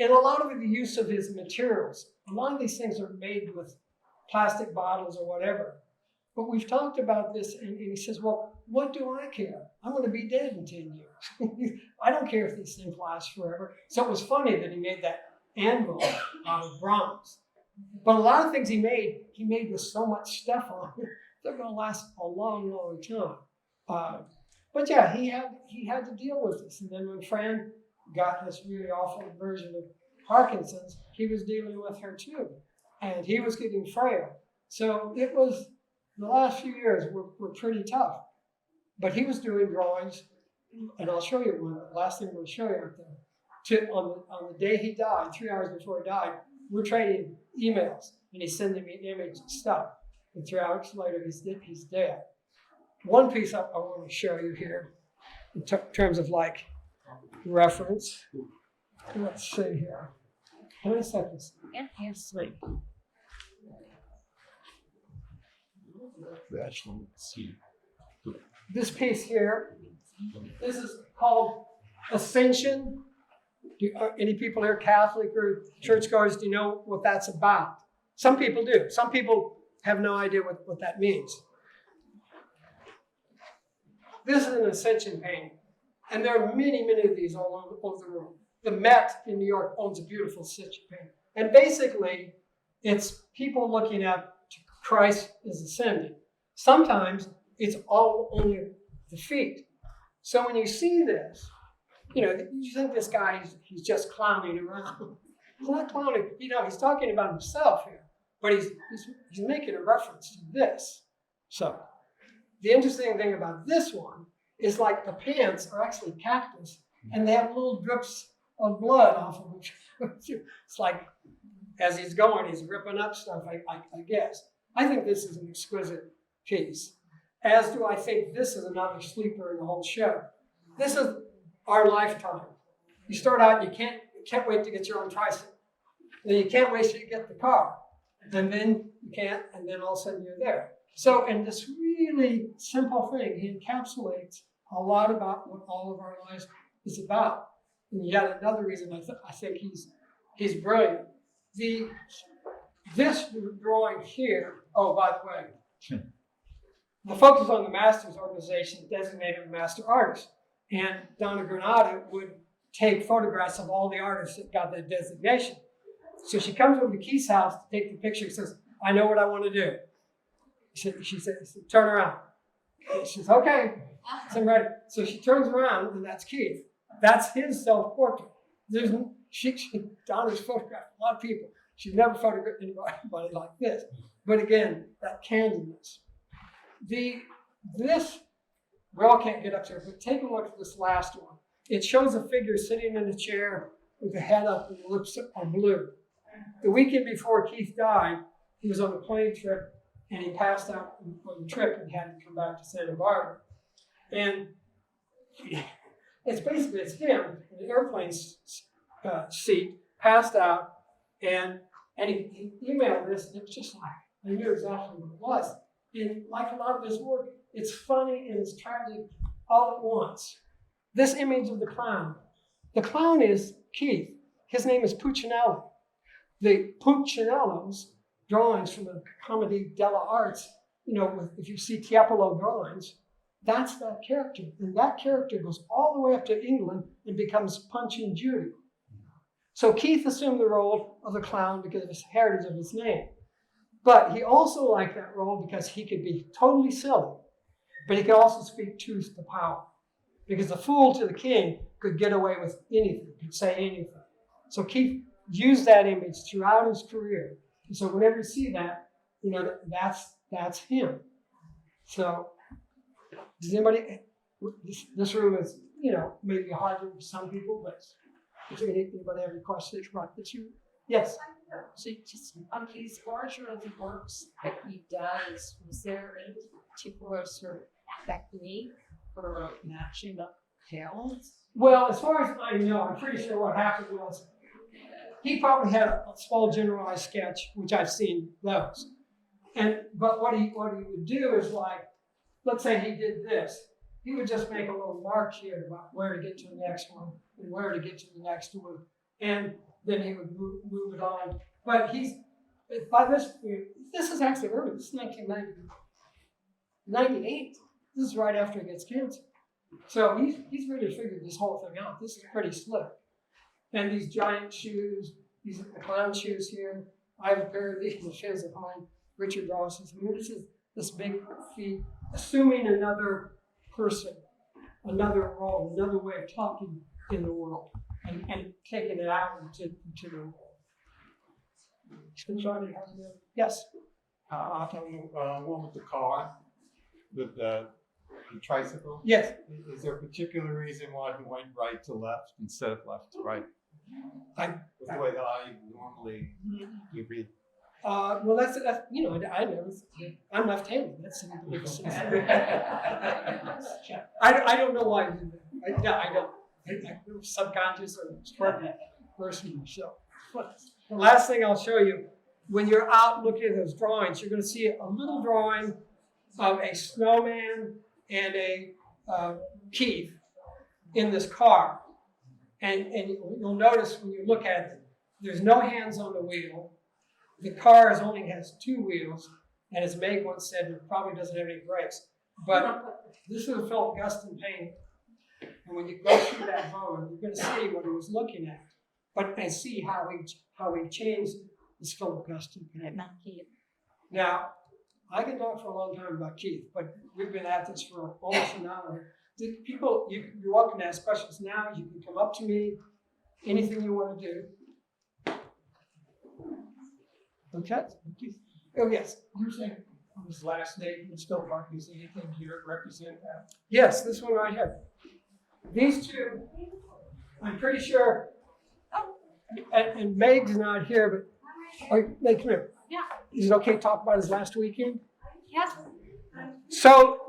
And a lot of the use of his materials, a lot of these things are made with plastic bottles or whatever. But we've talked about this, and he says, well, what do I care? I'm going to be dead in 10 years. I don't care if these things last forever. So it was funny that he made that anvil out of bronze. But a lot of things he made with so much stuff on it, they're going to last a long, long time. But yeah, he had to deal with this. And then when Fran got this really awful version of Parkinson's, he was dealing with her too. And he was getting frail. So it was, the last few years were pretty tough. But he was doing drawings, and I'll show you one. The last thing I'm going to show you out there. On the day he died, 3 hours before he died, we're trading emails, and he's sending me images and stuff. And 3 hours later, he's dead. One piece I want to show you here, in terms of like reference. Let's see here. How many seconds? And he's sleep. This piece here, this is called Ascension. Any people here Catholic or churchgoers, do you know what that's about? Some people do. Some people have no idea what that means. This is an Ascension painting. And there are many, many of these all over the world. The Met in New York owns a beautiful Ascension painting. And basically, it's people looking at Christ is ascending. Sometimes it's all only the feet. So when you see this, you think this guy, he's just clowning around. He's not clowning. He's talking about himself here. But he's making a reference to this. So the interesting thing about this one is like the pants are actually cactus, and they have little drips of blood off of them. It's like as he's going, he's ripping up stuff, I guess. I think this is an exquisite piece, as do I think this is another sleeper in the whole show. This is our lifetime. You start out, you can't wait to get your own tricycle. Then you can't wait till you get the car. And then you can't, and then all of a sudden you're there. So, in this really simple thing, he encapsulates a lot about what all of our lives is about. And yet another reason I think he's brilliant. This drawing here, oh, by the way, The focus on the master's organization designated a master artist. And Donna Granada would take photographs of all the artists that got that designation. So she comes over to Keith's house to take the picture and says, I know what I want to do. She says, turn around. She says, okay. So I'm ready. So she turns around, and that's Keith. That's his self-portrait. Donna's photographed a lot of people. She's never photographed anybody like this. But again, that candidness. This, we all can't get up there, but take a look at this last one. It shows a figure sitting in a chair with the head up and the lips are blue. The weekend before Keith died, he was on a plane trip and he passed out on the trip and had to come back to Santa Barbara. And it's him in the airplane seat, passed out, and he emailed this, and it was just like, I knew exactly what it was. And like a lot of his work, it's funny and it's tragic all at once. This image of the clown is Keith. His name is Puccinelli. The Puccinelli's drawings from the Commedia dell'arte, if you see Tiepolo drawings, that's that character. And that character goes all the way up to England and becomes Punch and Judy. So Keith assumed the role of the clown because of his heritage of his name. But he also liked that role because he could be totally silly, but he could also speak truth to power. Because the fool to the king could get away with anything, could say anything. So Keith used that image throughout his career. And so whenever you see that, that's him. So does anybody, this room is, maybe harder for some people, but if anybody have any questions about that you, yes. So just on these larger of the works that he does, was there any particular sort of technique for matching up talents? Well, as far as I know, I'm pretty sure what happened was he probably had a small generalized sketch, which I've seen those. But what he would do is, like, let's say he did this. He would just make a little mark here about where to get to the next one and where to get to the next one. And then he would move it on. But by this is actually early. This is 1998. This is right after he gets cancer. So he's really figured this whole thing out. This is pretty slick. And these giant shoes, these are the clown shoes here. I have a pair of these shoes at home. Richard Ross's. I mean, this is this big feet, assuming another person, another role, another way of talking in the world, and taking it out into the world. Yes. One with the car, with the tricycle. Yes. Is there a particular reason why he went right to left instead of left to right? With the way that I normally you read. Well, that's I never. I'm left-handed. That's I don't know why I did that. I don't. I'm subconscious or person. So, the last thing I'll show you, when you're out looking at those drawings, you're going to see a little drawing of a snowman and a Keith in this car, and you'll notice when you look at it, there's no hands on the wheel. The car only has two wheels, and as Meg once said, it probably doesn't have any brakes. But this is a Philip Guston painting. And when you go through that drawing, you're going to see what he was looking at, and see how he changed this Philip Guston painting. Now, I can talk for a long time about Keith, but we've been at this for almost an hour. People, you're welcome to ask questions now. You can come up to me, anything you want to do. Okay. Oh, yes. You're saying on his last name, in Still Park, is anything here represent that? Yes, this one right here. These two, I'm pretty sure, and Meg's not here, but Meg, come here. Yeah. Is it okay to talk about his last weekend? Yes. So,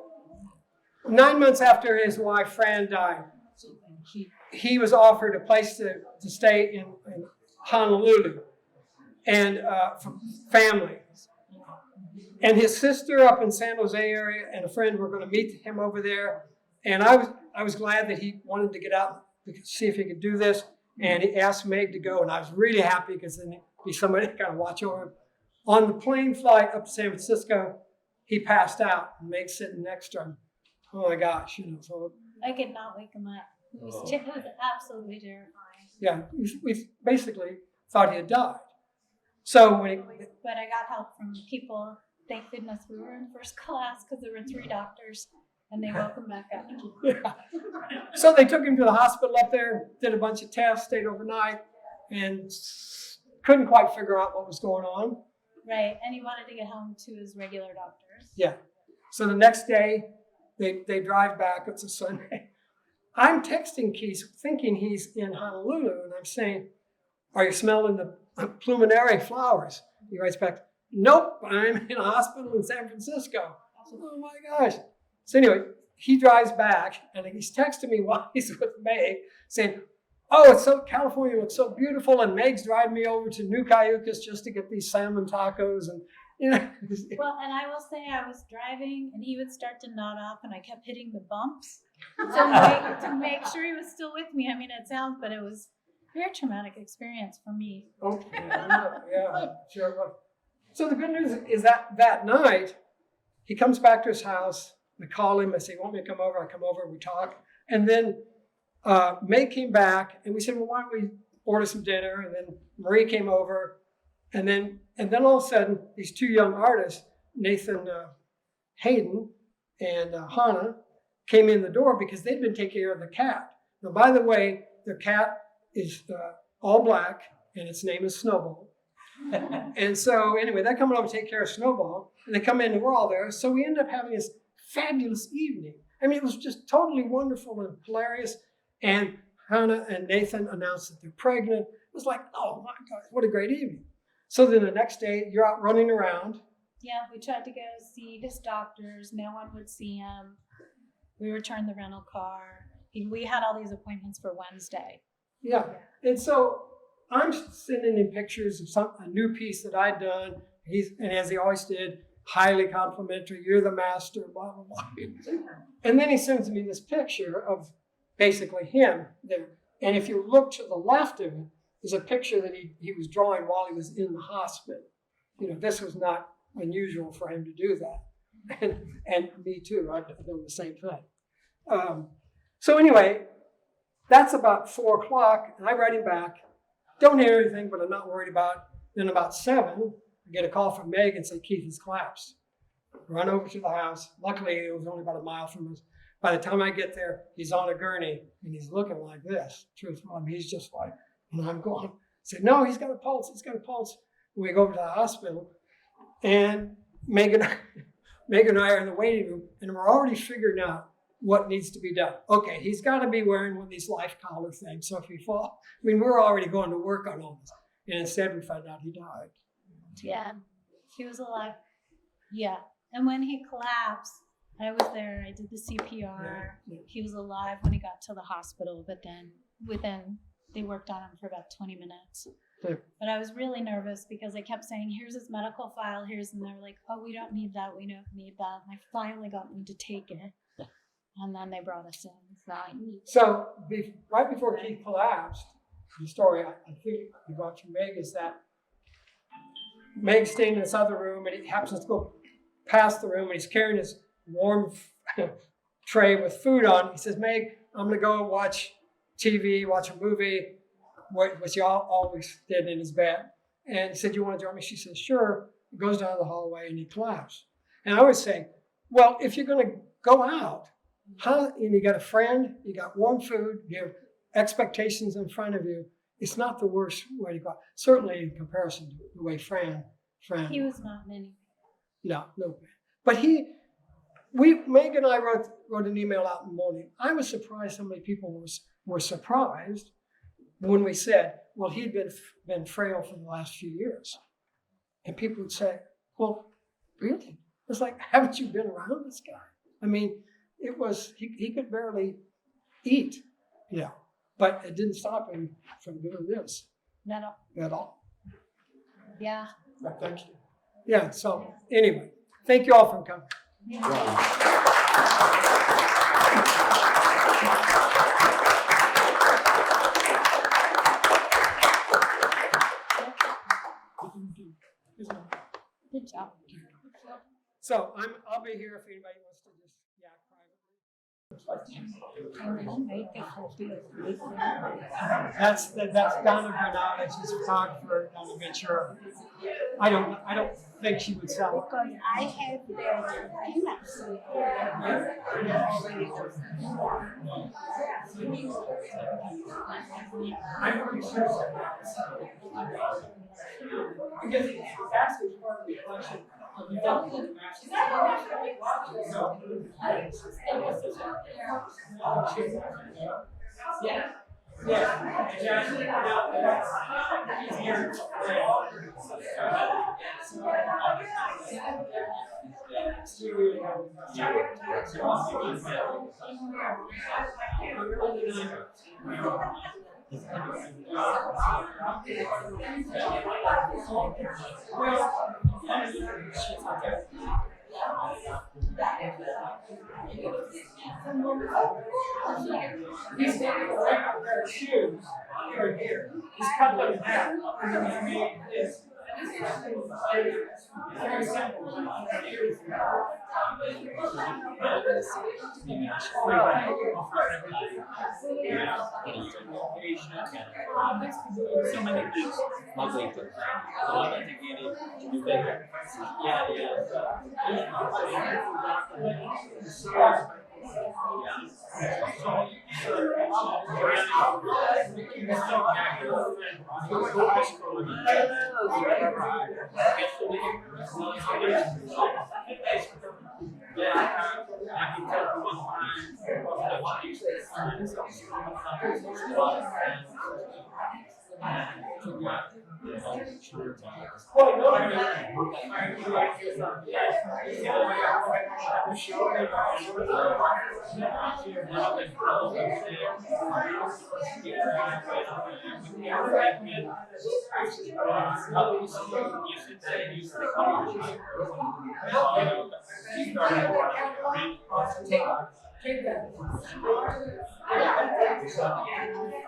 9 months after his wife Fran died, he was offered a place to stay in Honolulu, and for family. And his sister up in San Jose area and a friend were going to meet him over there. And I was glad that he wanted to get out to see if he could do this. And he asked Meg to go, and I was really happy because then there'd be somebody to kind of watch over him. On the plane flight up to San Francisco, he passed out and Meg's sitting next to him. Oh my gosh, so I could not wake him up. It was absolutely terrifying. yeah, we basically thought he had died. So when But I got help from people. Thank goodness we were in first class because there were 3 doctors and they woke him back up. So they took him to the hospital up there, did a bunch of tests, stayed overnight, and couldn't quite figure out what was going on. Right, and he wanted to get home to his regular doctors. Yeah. So the next day, they drive back. It's a Sunday. I'm texting Keith thinking he's in Honolulu, and I'm saying, are you smelling the pluminary flowers? He writes back, nope, I'm in a hospital in San Francisco. Oh my gosh. So anyway, he drives back, and he's texting me while he's with Meg, saying, oh, California looks so beautiful, and Meg's driving me over to New Cayucas just to get these salmon tacos, and Well, and I will say I was driving, and he would start to nod off, and I kept hitting the bumps to make sure he was still with me. I mean, it sounds, but it was a very traumatic experience for me. Okay, yeah, sure it was. So the good news is that night, he comes back to his house. I call him. I say, want me to come over? I come over. We talk. And then May came back, and we said, well, why don't we order some dinner? And then Marie came over. And then all of a sudden, these 2 young artists, Nathan Hayden and Hannah, came in the door because they'd been taking care of the cat. Now, by the way, their cat is all black, and its name is Snowball. And so anyway, they're coming over to take care of Snowball, and they come in and we're all there. So we end up having this fabulous evening. I mean, it was just totally wonderful and hilarious. And Hannah and Nathan announced that they're pregnant. It was like, oh my God, what a great evening. So then the next day, you're out running around. Yeah, we tried to go see his doctors. No one would see him. We returned the rental car. We had all these appointments for Wednesday. Yeah. And so I'm sending him pictures of a new piece that I'd done. And as he always did, highly complimentary. You're the master, blah, blah, blah. And then he sends me this picture of basically him there. And if you look to the left of it, there's a picture that he was drawing while he was in the hospital. This was not unusual for him to do that. And me too, I've done the same thing. So anyway, that's about 4 o'clock, and I write him back. Don't hear anything, but I'm not worried about it. Then about 7, I get a call from Meg and say, Keith has collapsed. Run over to the house. Luckily, it was only about a mile from us. By the time I get there, he's on a gurney, and he's looking like this. Truthfully, I mean, he's just like, and I'm going, I said, no, he's got a pulse. He's got a pulse. We go over to the hospital, and Meg and I are in the waiting room, and we're already figuring out what needs to be done. Okay, he's got to be wearing one of these life collar things. So if he falls, I mean, we're already going to work on all this. And instead, we find out he died. Yeah, he was alive. Yeah, and when he collapsed, I was there. I did the CPR. Yeah. He was alive when he got to the hospital, but then they worked on him for about 20 minutes. Yeah. But I was really nervous because they kept saying, here's his medical file, and they're like, oh, we don't need that, we don't need that. And I finally got them to take it. And then they brought us in. So right before Keith collapsed, the story I think you brought to Meg is that Meg's staying in this other room, and he happens to go past the room, and he's carrying his warm tray with food on. He says, Meg, I'm going to go watch TV, watch a movie, which he always did in his bed. And he said, you want to join me? She says, sure. He goes down the hallway, and he collapsed. And I was saying, well, if you're going to go out, and you got a friend, you got warm food, you have expectations in front of you, it's not the worst way to go. Certainly in comparison to the way Fran. He was not in any. No. But Meg and I wrote an email out in the morning. I was surprised how many people were surprised when we said, well, he'd been frail for the last few years. And people would say, well, really? It's like, haven't you been around this guy? I mean, it was, he could barely eat, but it didn't stop him from doing this at all. Yeah. But thank you. Yeah, so anyway, thank you all for coming. Good job. So I'll be here if anybody wants to just yak privately. That's Donna Granada. She's a photographer down in Ventura. I don't think she would sell it. Because I have their peanuts. I'm pretty sure. Because it's actually part of the collection of the document. Yeah. These shoes here. He's cut them in half. And then he made this. Very simple. So many things. Lovely things. I think you need to do better.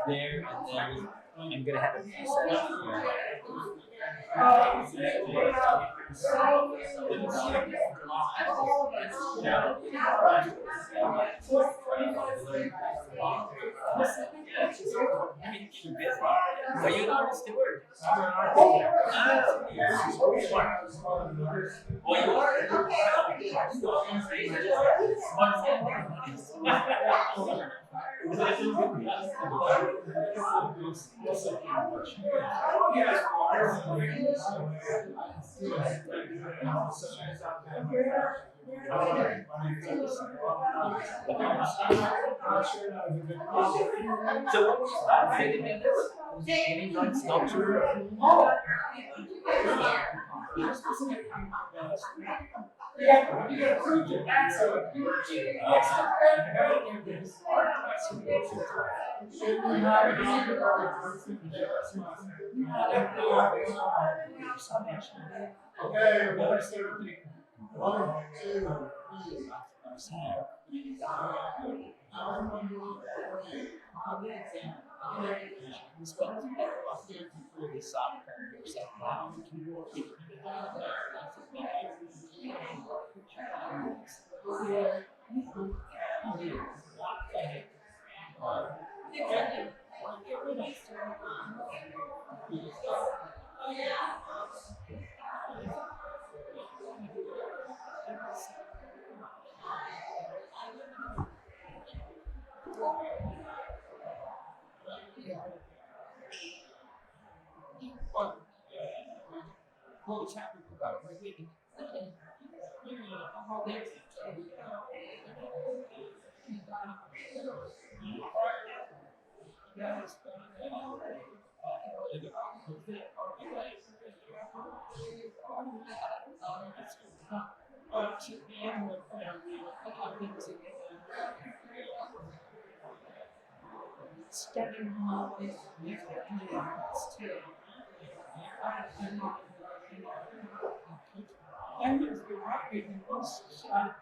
There and then I'm gonna have a piece Are you an artist too? Well, you are. Any like sculpture? Yeah, you gotta prove it. Okay, we're gonna start with 1, 2, What's happening about my meeting? Studying all this music too. And it's the rocket in this shot.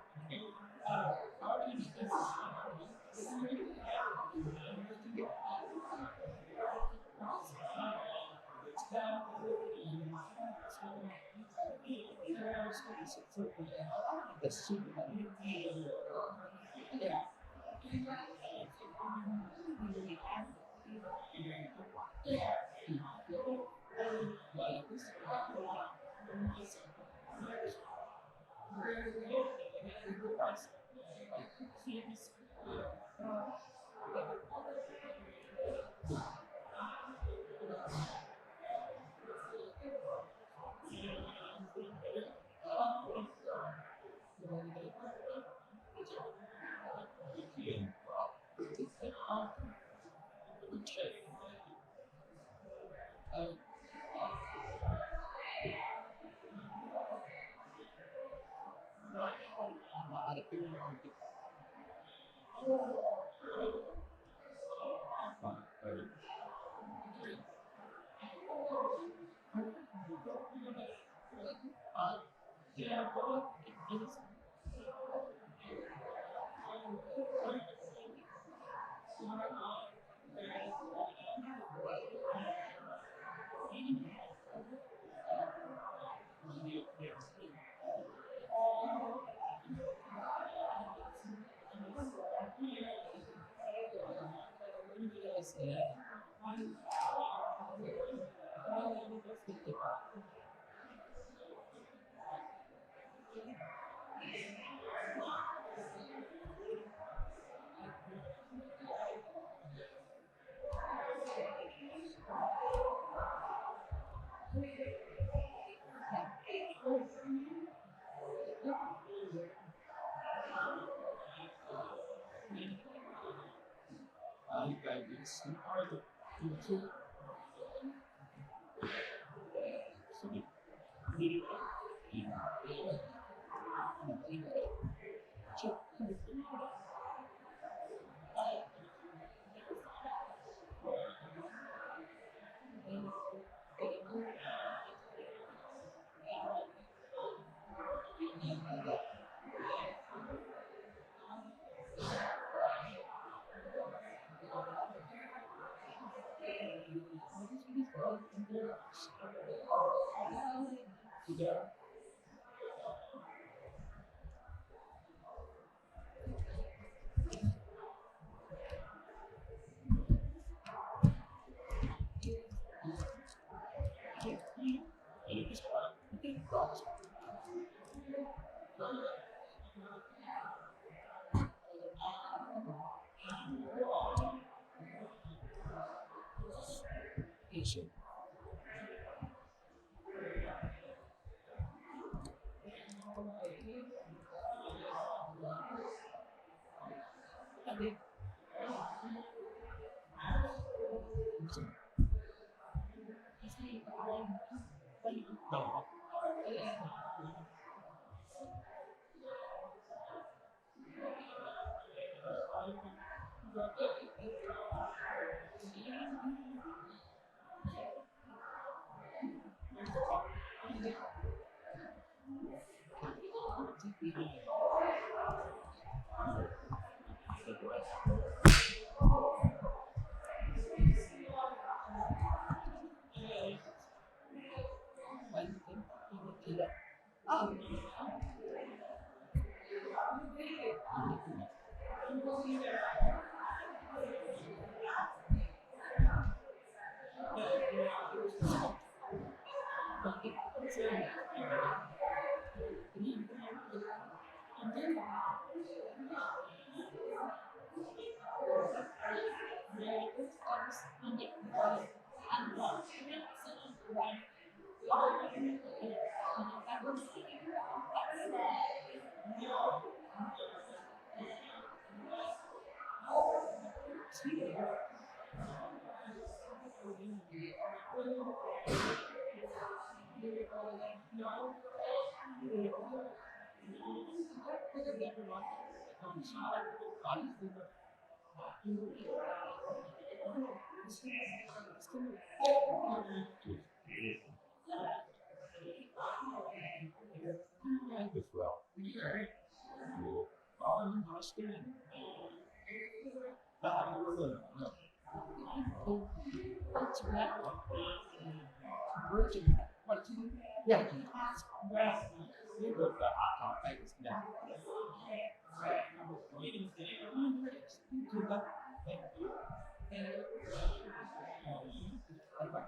Yeah.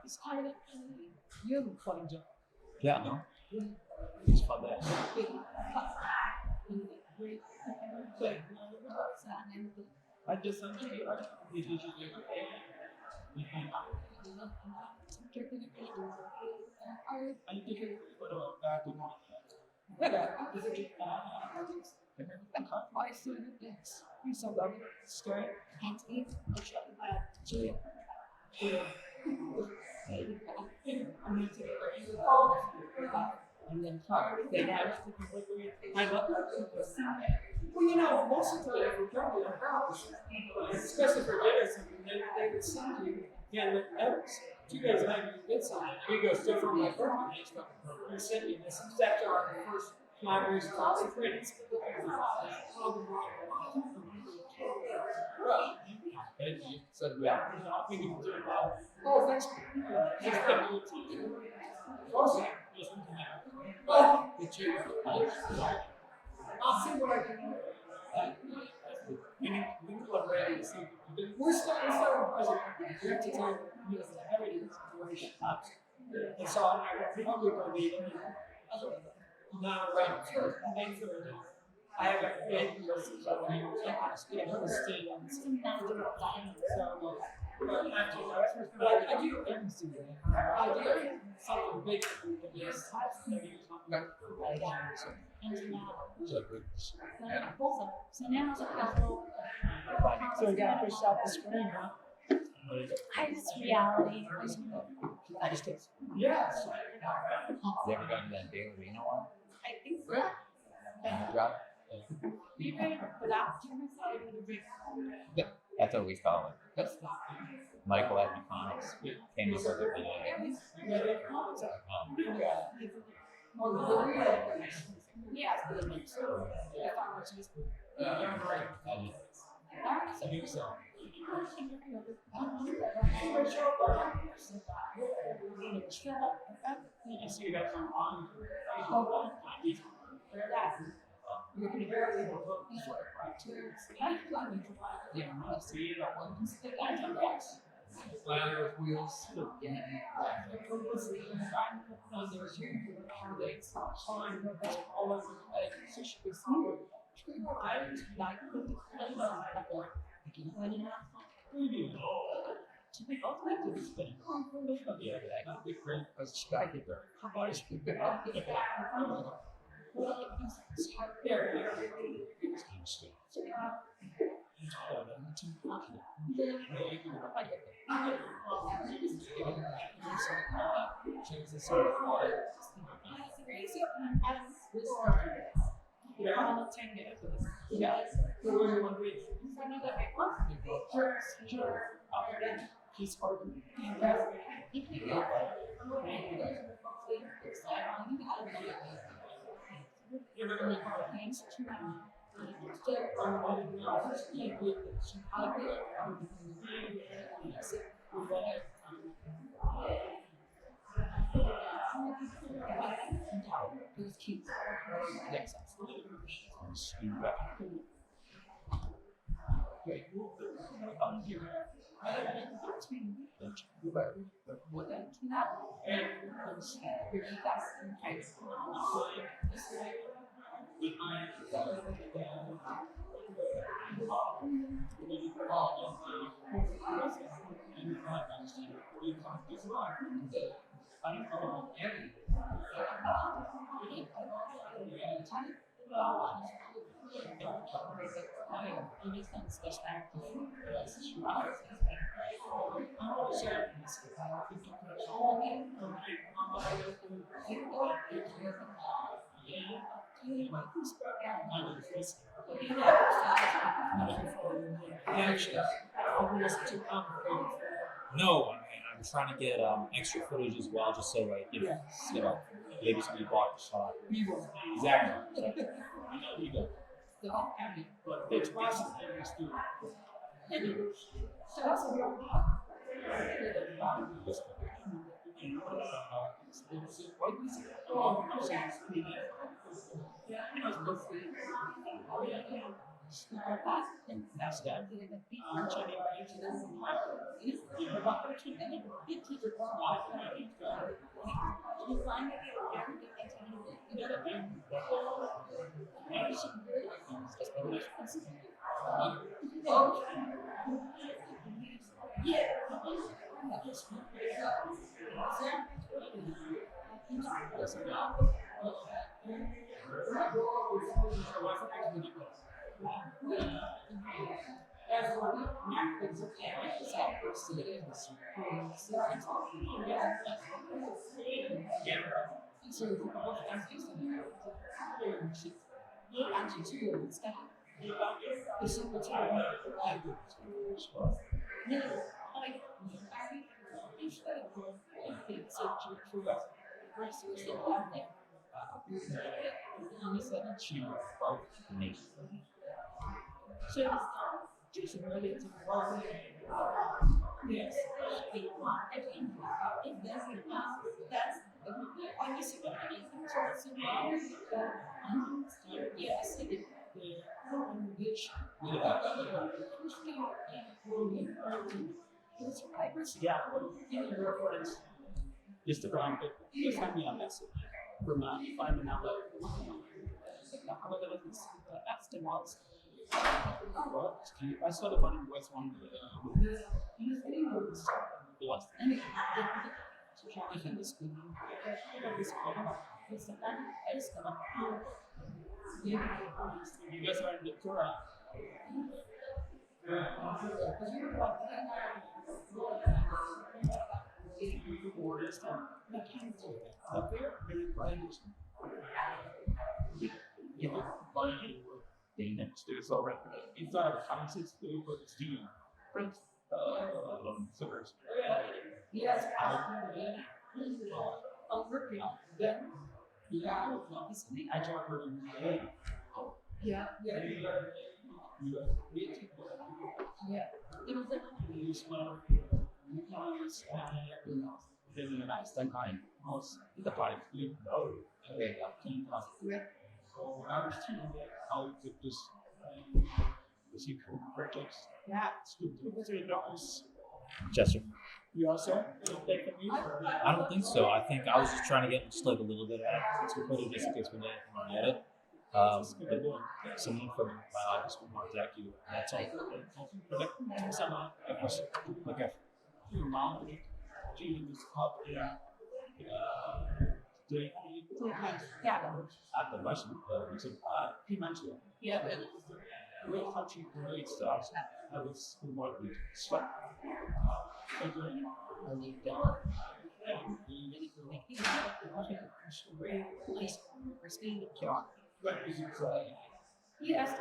It's kind of you have a fun job. Yeah, no. It's fun day. I just sent you. I think it would have back in I see this. You saw that story. And it Julius. I'm going to take and then talk. Then I love Well, you know, most of the time, if we're going to your house, especially for dinner, something, they would send you handwritten notes. 2 days later, you get something. You go still from my birthday, you sent me this. This is after our first library's conference. Oh, thanks. Awesome. Well, I'll see what I can do. We're starting a project. We have to take everything situation. And so I'm probably going to be not around for I have a big list of stadiums. So, but I do things to them. I do something big for the yes. So now it's a couple. So we gotta push out the screen, huh? It's reality. Yes. You ever gotten that Daily Reno one? I think so. And drop? You ready for that? That's what we call it. Michael at McConnell's came up with it when ladder with wheels. No, I'm trying to get extra footage as well, just so like you know, maybe somebody blocked the shot. Exactly. You go. But it's possible. Just to just send me a message from finding out that I saw the one was one was you guys are in the Torah. Dane is already. It's not a concept, but it's the Prince. Yes, I'm working on them. Yeah, I told her. Yeah. It was like really nice that kind. Most the party. Okay, I was thinking how it just see projects. Yeah, it's good. Chester. You also take the meat? I don't think so. I think I was just trying to get just like a little bit out to put it just in case we didn't get it. But someone from my office will contact you. That's all. Okay. Your mom, Julius, yeah. Yeah. I have a question. He mentioned it. Yeah, but real country great stuff. I was more sweat. I need that. Yes,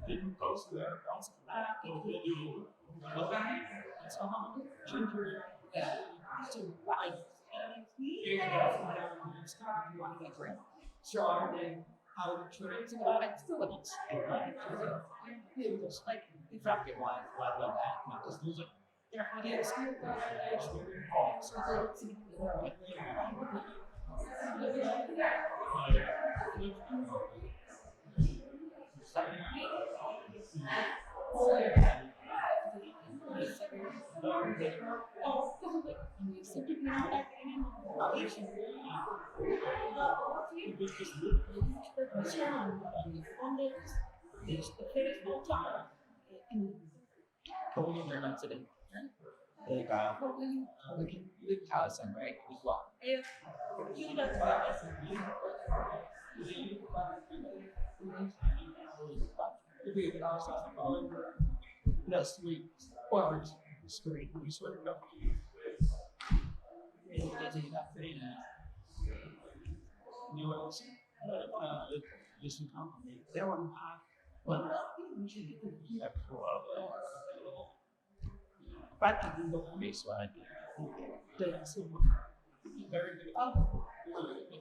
didn't post there. Right? Last week, well, it's great. We swear to God. Julius, listen, there one but I didn't know this one. Very good.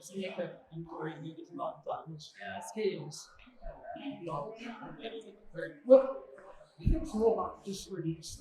It's make an inquiry, maybe it's not that much. His. Well, it's more about just reduce